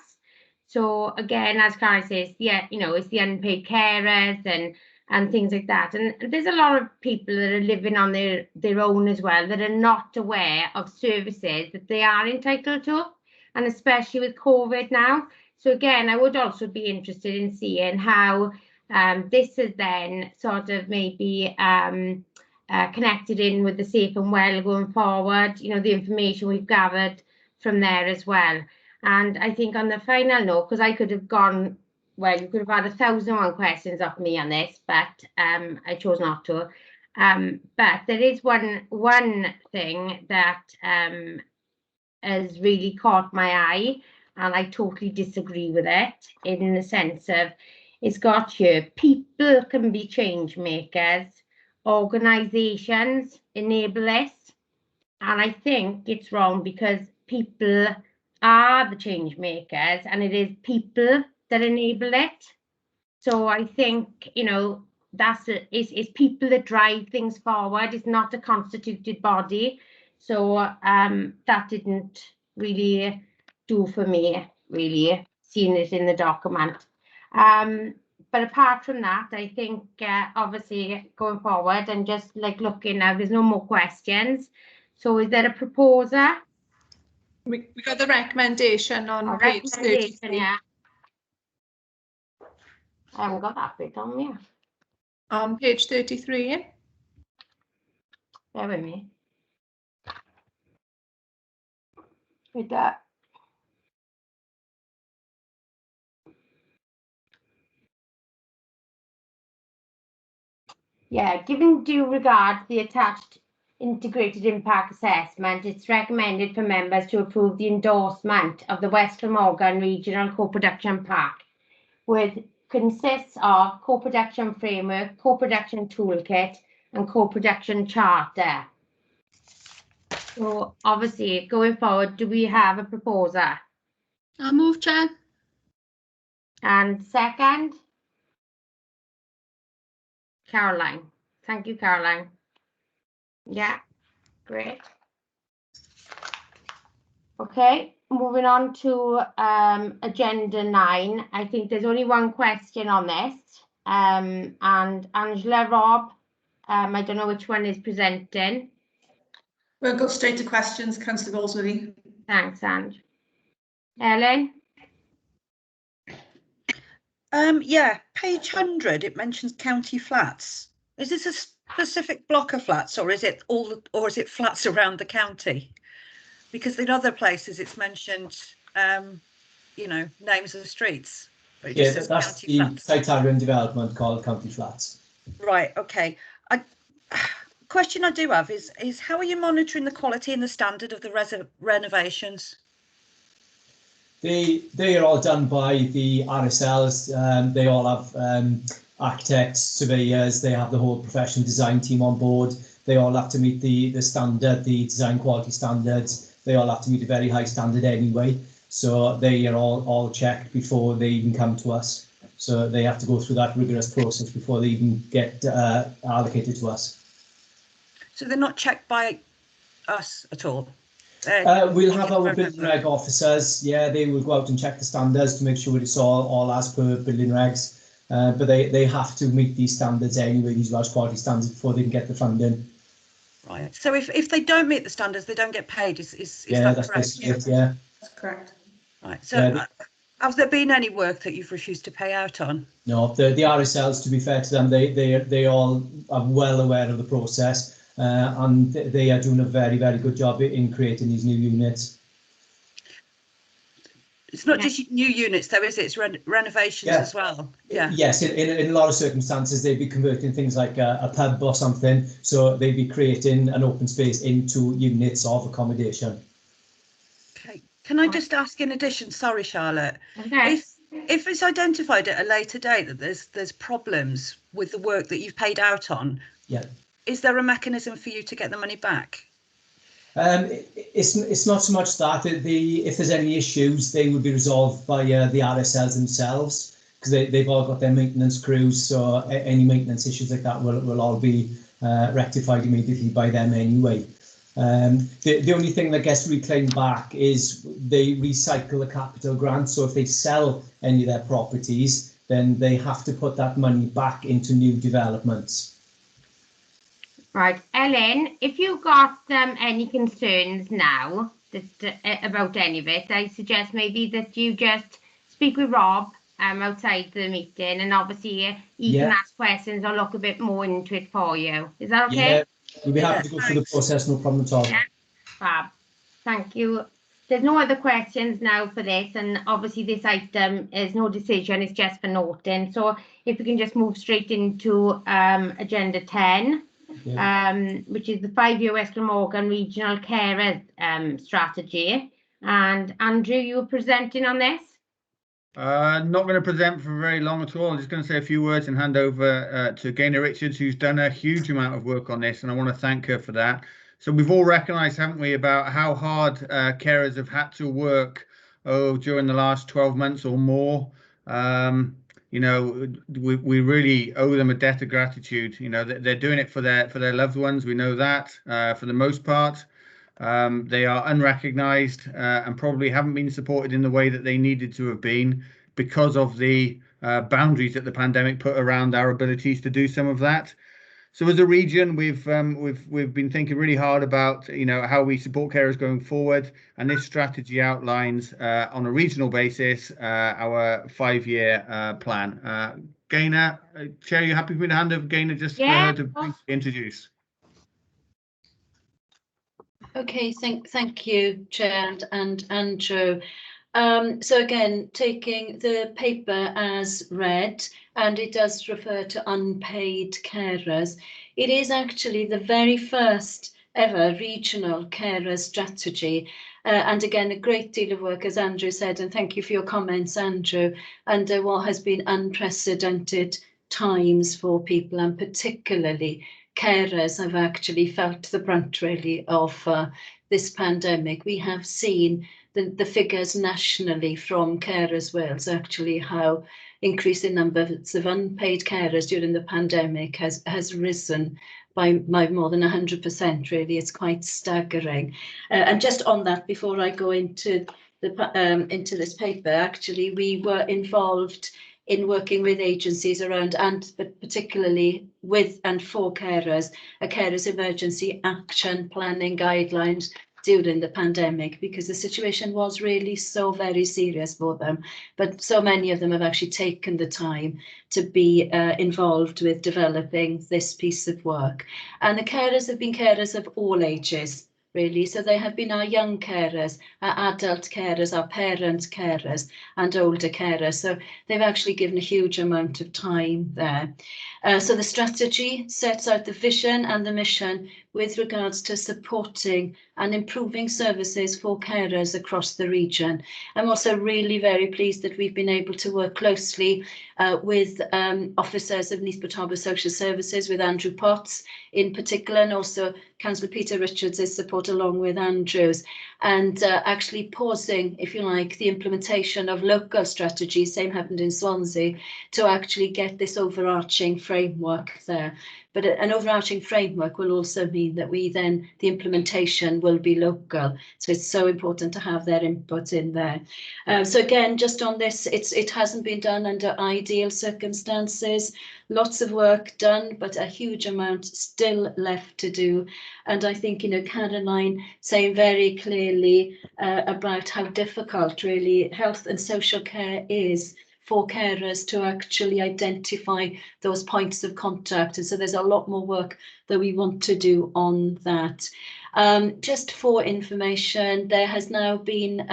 So again, as Karen says, yeah, you know, it's the unpaid carers and things like that. And there's a lot of people that are living on their own as well, that are not aware of services that they are entitled to, and especially with COVID now. So again, I would also be interested in seeing how this is then sort of maybe connected in with the Safe and Well going forward, you know, the information we've gathered from there as well. And I think on the final note, because I could have gone, well, you could have had 1,001 questions off me on this, but I chose not to. But there is one thing that has really caught my eye, and I totally disagree with it, in the sense of, it's got here, people can be change makers, organisations enable this, and I think it's wrong, because people are the change makers, and it is people that enable it. So I think, you know, it's people that drive things forward. It's not a constituted body. So that didn't really do for me, really, seeing it in the document. But apart from that, I think obviously going forward and just like looking now, there's no more questions. So is there a proposer? We got the recommendation on page 33. Yeah. I haven't got that bit on me. On page 33. Bear with me. With that. Yeah, given due regard to the attached integrated impact assessment, it's recommended for members to approve the endorsement of the West Glamorgan Regional Co-Production Park, which consists of co-production framework, co-production toolkit, and co-production charter. So obviously, going forward, do we have a proposer? I'll move, Chair. And second? Caroline. Thank you, Caroline. Yeah, great. Okay, moving on to agenda 9. I think there's only one question on this. And Angela, Rob, I don't know which one is presenting. We'll go straight to questions, Councillor Goldsworthy. Thanks, Ange. Ellen? Yeah, page 100, it mentions county flats. Is this a specific block of flats, or is it or is it flats around the county? Because in other places it's mentioned, you know, names of streets. But it just says that's county the flats. Titanian development called County Flats. Right, okay. Question I do have is how are you monitoring the quality and the standard of the renovations? They are all done by the RSLs. They all have architects, surveyors. They have the whole professional design team on board. They all have to meet the standard, the design quality standards. They all have to meet a very high standard anyway. So they are all checked before they even come to us. So they have to go through that rigorous process before they even get allocated to us. So they're not checked by us at all? We'll have our building reg officers. Yeah, they will go out and check the standards to make sure it's all as per building regs. But they have to meet these standards anyway, these large quality standards, before they can get the funding. Right. So if they don't meet the standards, they don't get paid. Is yeah, that correct? Yeah, that's correct. Right. So has there been any work that you've refused to pay out on? No, the RSLs, to be fair to them, they all are well aware of the process. And they are doing a very, very good job in creating these new units. It's not just new units though, is it? It's renovations as well. Yeah. Yes, in a lot of circumstances, they'd be converting things like a pub or something. So they'd be creating an open space into units of accommodation. Okay. Can I just ask in addition, sorry, Charlotte, okay. If it's identified at a later date that there's problems with the work that you've paid out on, yeah, is there a mechanism for you to get the money back? It's not so much that. If there's any issues, they would be resolved by the RSLs themselves, because they've all got their maintenance crews. So any maintenance issues like that will all be rectified immediately by them anyway. The only thing that gets reclaimed back is they recycle the capital grant. So if they sell any of their properties, then they have to put that money back into new developments. Right, Ellen, if you've got any concerns now that about any of it, I suggest maybe that you just speak with Rob outside the meeting, and obviously he can ask questions or look a bit more into it for you. Is that okay? Yeah, we'll be happy to go through the process, no problem at all. Yeah, fab. Thank you. There's no other questions now for this, and obviously this item is no decision, it's just for noting. So if we can just move straight into agenda 10. Which is the 5-year West Glamorgan Regional Carers strategy. And Andrew, you were presenting on this? Not going to present for very long at all. I'm just going to say a few words and hand over to Gaynor Richards, who's done a huge amount of work on this, and I want to thank her for that. So we've all recognised, haven't we, about how hard carers have had to work during the last 12 months or more. You know, we really owe them a debt of gratitude. You know, they're doing it for their loved ones. We know that for the most part. They are unrecognised and probably haven't been supported in the way that they needed to have been because of the boundaries that the pandemic put around our abilities to do some of that. So as a region, we've been thinking really hard about, you know, how we support carers going forward, and this strategy outlines on a regional basis our 5-year plan. Gaynor, Chair, you happy for me to hand over Gaynor just for her to briefly introduce? Okay, thank you, Chair and Andrew. So again, taking the paper as read, and it does refer to unpaid carers. It is actually the very first ever regional carer strategy. And again, a great deal of work, as Andrew said, and thank you for your comments, Andrew, under what has been unprecedented times for people, and particularly carers have actually felt the brunt really of this pandemic. We have seen the figures nationally from Carers Wales, actually how increasing numbers of unpaid carers during the pandemic has risen by more than 100%, really. It's quite staggering. And just on that, before I go into this paper, actually, we were involved in working with agencies around, and particularly with and for carers, a carers emergency action planning guidelines during the pandemic, because the situation was really so very serious for them. But so many of them have actually taken the time to be involved with developing this piece of work. And the carers have been carers of all ages, really. So they have been our young carers, our adult carers, our parent carers, and older carers. So they've actually given a huge amount of time there. So the strategy sets out the vision and the mission with regards to supporting and improving services for carers across the region. I'm also really very pleased that we've been able to work closely with officers of Neath Talbot Social Services, with Andrew Potts in particular, and also Councillor Peter Richards' support along with Andrew's, and actually pausing, if you like, the implementation of local strategies, same happened in Swansea, to actually get this overarching framework there. But an overarching framework will also mean that the implementation will be local. So it's so important to have their input in there. So again, just on this, it hasn't been done under ideal circumstances. Lots of work done, but a huge amount still left to do. And I think, you know, Caroline saying very clearly about how difficult really health and social care is for carers to actually identify those points of contact. And so there's a lot more work that we want to do on that. Just for information, there has now been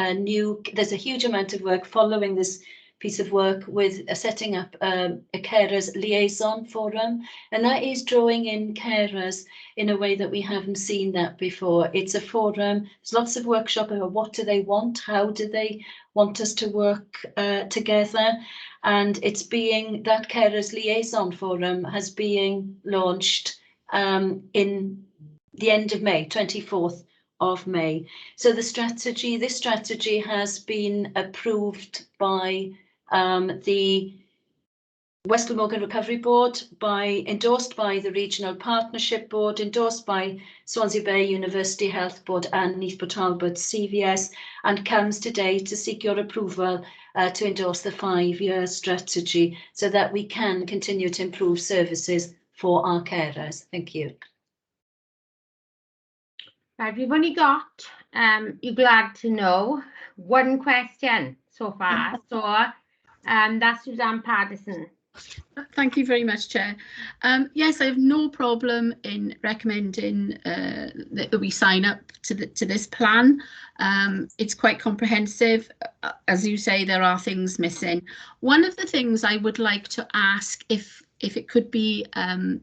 there's a huge amount of work following this piece of work with setting up a carers liaison forum, and that is drawing in carers in a way that we haven't seen that before. It's a forum, there's lots of workshop about what do they want, how do they want us to work together, and it's being, that carers liaison forum has been launched in the end of May, 24th of May. So this strategy has been approved by the West Glamorgan Recovery Board, endorsed by the Regional Partnership Board, endorsed by Swansea Bay University Health Board and Neath Talbot CVS, and comes today to seek your approval to endorse the 5-year strategy so that we can continue to improve services for our carers. Thank you. Right, we've only got, you're glad to know, one question so far. So that's Suzanne Paddison. Thank you very much, Chair. Yes, I have no problem in recommending that we sign up to this plan. It's quite comprehensive. As you say, there are things missing. One of the things I would like to ask, if it could be on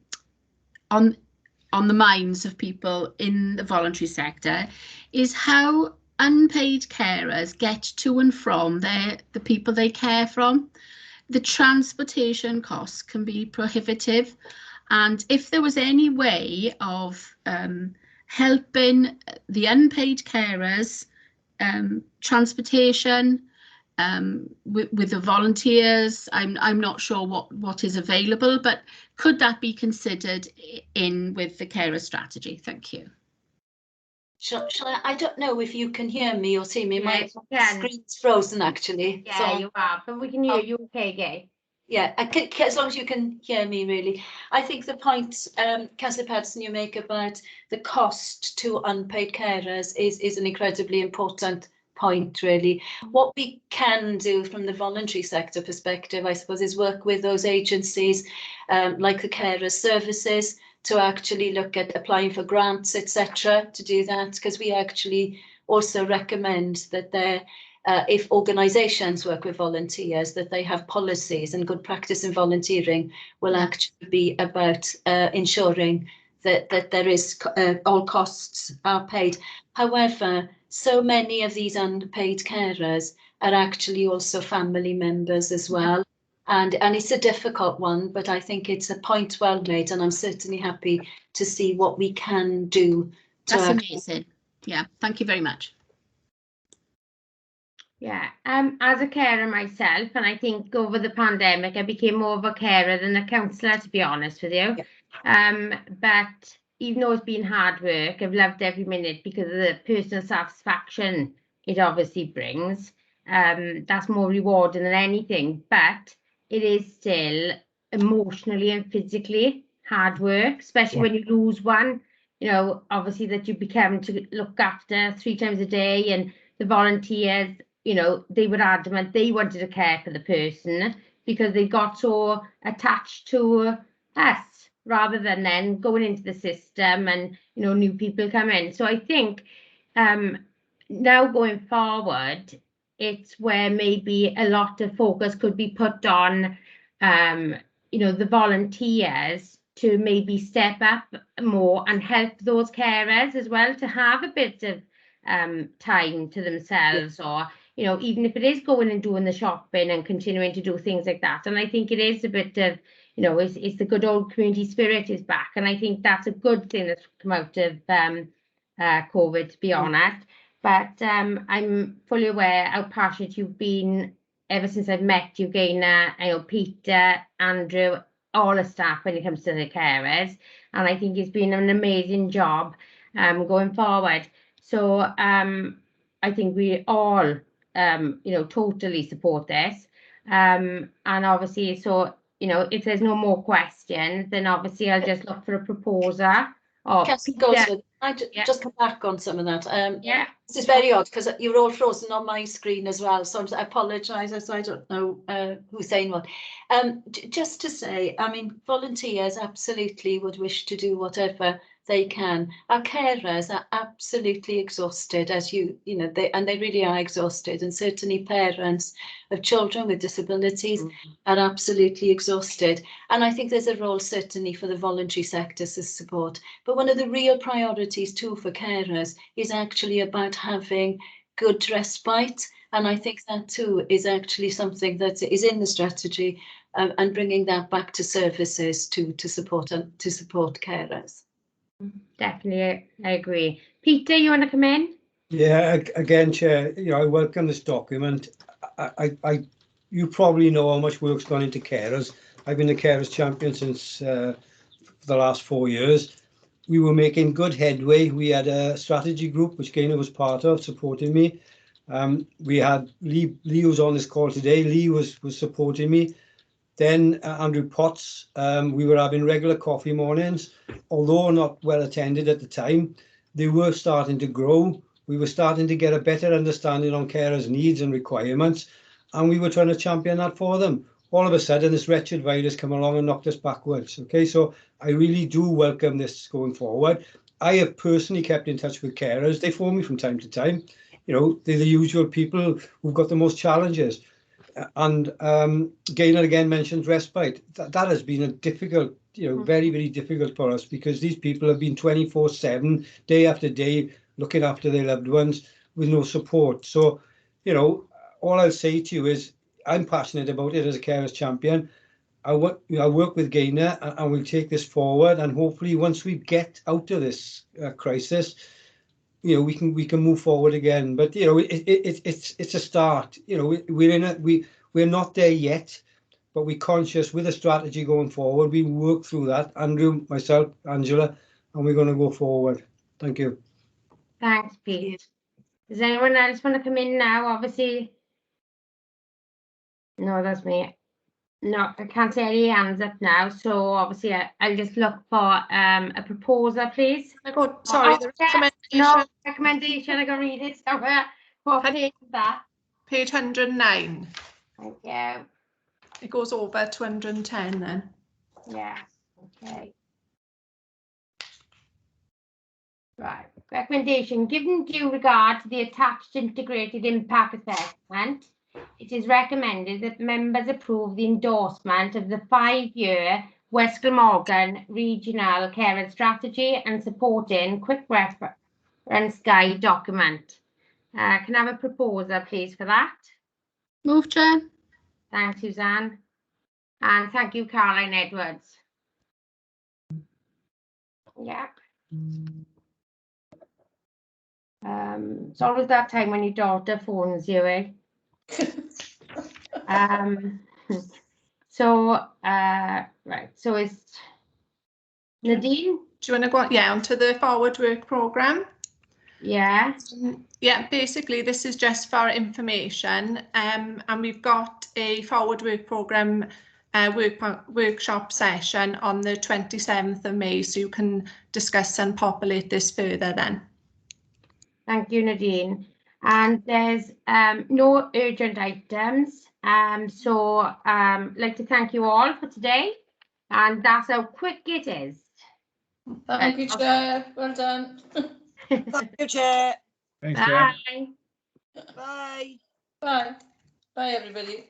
the minds of people in the voluntary sector, is how unpaid carers get to and from the people they care from. The transportation costs can be prohibitive, and if there was any way of helping the unpaid carers, transportation with the volunteers, I'm not sure what is available, but could that be considered in with the carer strategy? Thank you. Shall I don't know if you can hear me or see me. Yes, My screen's frozen actually. Yeah, so you are, but we can hear you okay, Gay. Yeah, as long as you can hear me, really. I think the point, Councillor Paddison, you make about the cost to unpaid carers is an incredibly important point, really. What we can do from the voluntary sector perspective, I suppose, is work with those agencies like the carers services to actually look at applying for grants, etc., to do that, because we actually also recommend that if organisations work with volunteers, that they have policies, and good practice in volunteering will actually be about ensuring that there is all costs are paid. However, so many of these unpaid carers are actually also family members as well. And it's a difficult one, but I think it's a point well made, and I'm certainly happy to see what we can do. That's amazing. Yeah, thank you very much. Yeah, as a carer myself, and I think over the pandemic, I became more of a carer than a counsellor, to be honest with you. But even though it's been hard work, I've loved every minute because of the personal satisfaction it obviously brings. That's more rewarding than anything, but it is still emotionally and physically hard work, especially when you lose one, you know, obviously that you become to look after 3 times a day, and the volunteers, you know, they were adamant they wanted to care for the person because they got so attached to us rather than then going into the system and, you know, new people come in. So I think now going forward, it's where maybe a lot of focus could be put on, you know, the volunteers to maybe step up more and help those carers as well to have a bit of time to themselves, or, you know, even if it is going and doing the shopping and continuing to do things like that. And I think it is a bit of, you know, it's the good old community spirit is back, and I think that's a good thing that's come out of COVID, to be honest. But I'm fully aware how passionate you've been ever since I've met you, Gaynor, you know, Peter, Andrew, all the staff when it comes to the carers, and I think it's been an amazing job going forward. So I think we all, you know, totally support this. And obviously, so, you know, if there's no more questions, then obviously I'll just look for a proposer. I just come back on some of that. This is very odd because you're all frozen on my screen as well, so I apologise, so I don't know who's saying what. Just to say, I mean, volunteers absolutely would wish to do whatever they can. Our carers are absolutely exhausted, as you know, they really are exhausted, and certainly parents of children with disabilities are absolutely exhausted. And I think there's a role certainly for the voluntary sector to support. But one of the real priorities too for carers is actually about having good respite. And I think that too is actually something that is in the strategy, and bringing that back to services to support carers. Definitely, I agree. Peter, you want to come in? Yeah, again, Chair, you know, I welcome this document. You probably know how much work's gone into carers. I've been a carers champion since the last 4 years. We were making good headway. We had a strategy group, which Gaynor was part of, supporting me. We had Lee was on this call today. Lee was supporting me. Then Andrew Potts, we were having regular coffee mornings, although not well attended at the time. They were starting to grow. We were starting to get a better understanding on carers' needs and requirements, and we were trying to champion that for them. All of a sudden, this wretched virus come along and knocked us backwards. Okay, so I really do welcome this going forward. I have personally kept in touch with carers. They phone me from time to time. You know, they're the usual people who've got the most challenges. And Gaynor again mentioned respite. That has been a difficult, you know, very, very difficult for us, because these people have been 24/7, day after day, looking after their loved ones with no support. So, you know, all I'll say to you is I'm passionate about it as a carers champion. I work with Gaynor, and we'll take this forward. And hopefully, once we get out of this crisis, you know, we can move forward again. But you know, it's a start. You know, we're not there yet, but we're conscious with a strategy going forward. We work through that. Andrew, myself, Angela, and we're going to go forward. Thank you. Thanks, Pete. Does anyone else want to come in now? Obviously, no, that's me. No, I can't see any hands up now. So obviously, I'll just look for a proposer, please. Sorry, the recommendation. No, recommendation. I can read it somewhere. What page is that? Page 109. Thank you. It goes over to 110 then. Yeah. Okay. Right. Recommendation. Given due regard to the attached integrated impact assessment, it is recommended that members approve the endorsement of the 5-year West Glamorgan Regional Carer Strategy and supporting quick reference guide document. Can I have a proposer, please, for that? Move, Chair. Thanks, Suzanne. And thank you, Caroline Edwards. Yeah. It's always that time when your daughter phones you, eh? Right, so it's Nadine? Do you want to go on, onto the forward work programme? Yeah. Yeah, basically this is just for information, and we've got a forward work programme workshop session on the 27th of May, so you can discuss and populate this further then. Thank you, Nadine. And there's no urgent items. So I'd like to thank you all for today. And that's how quick it is. Thank you, Chair. Well done. Thank you, Chair. Thanks, Chair. Bye. Bye. Bye. Bye, everybody.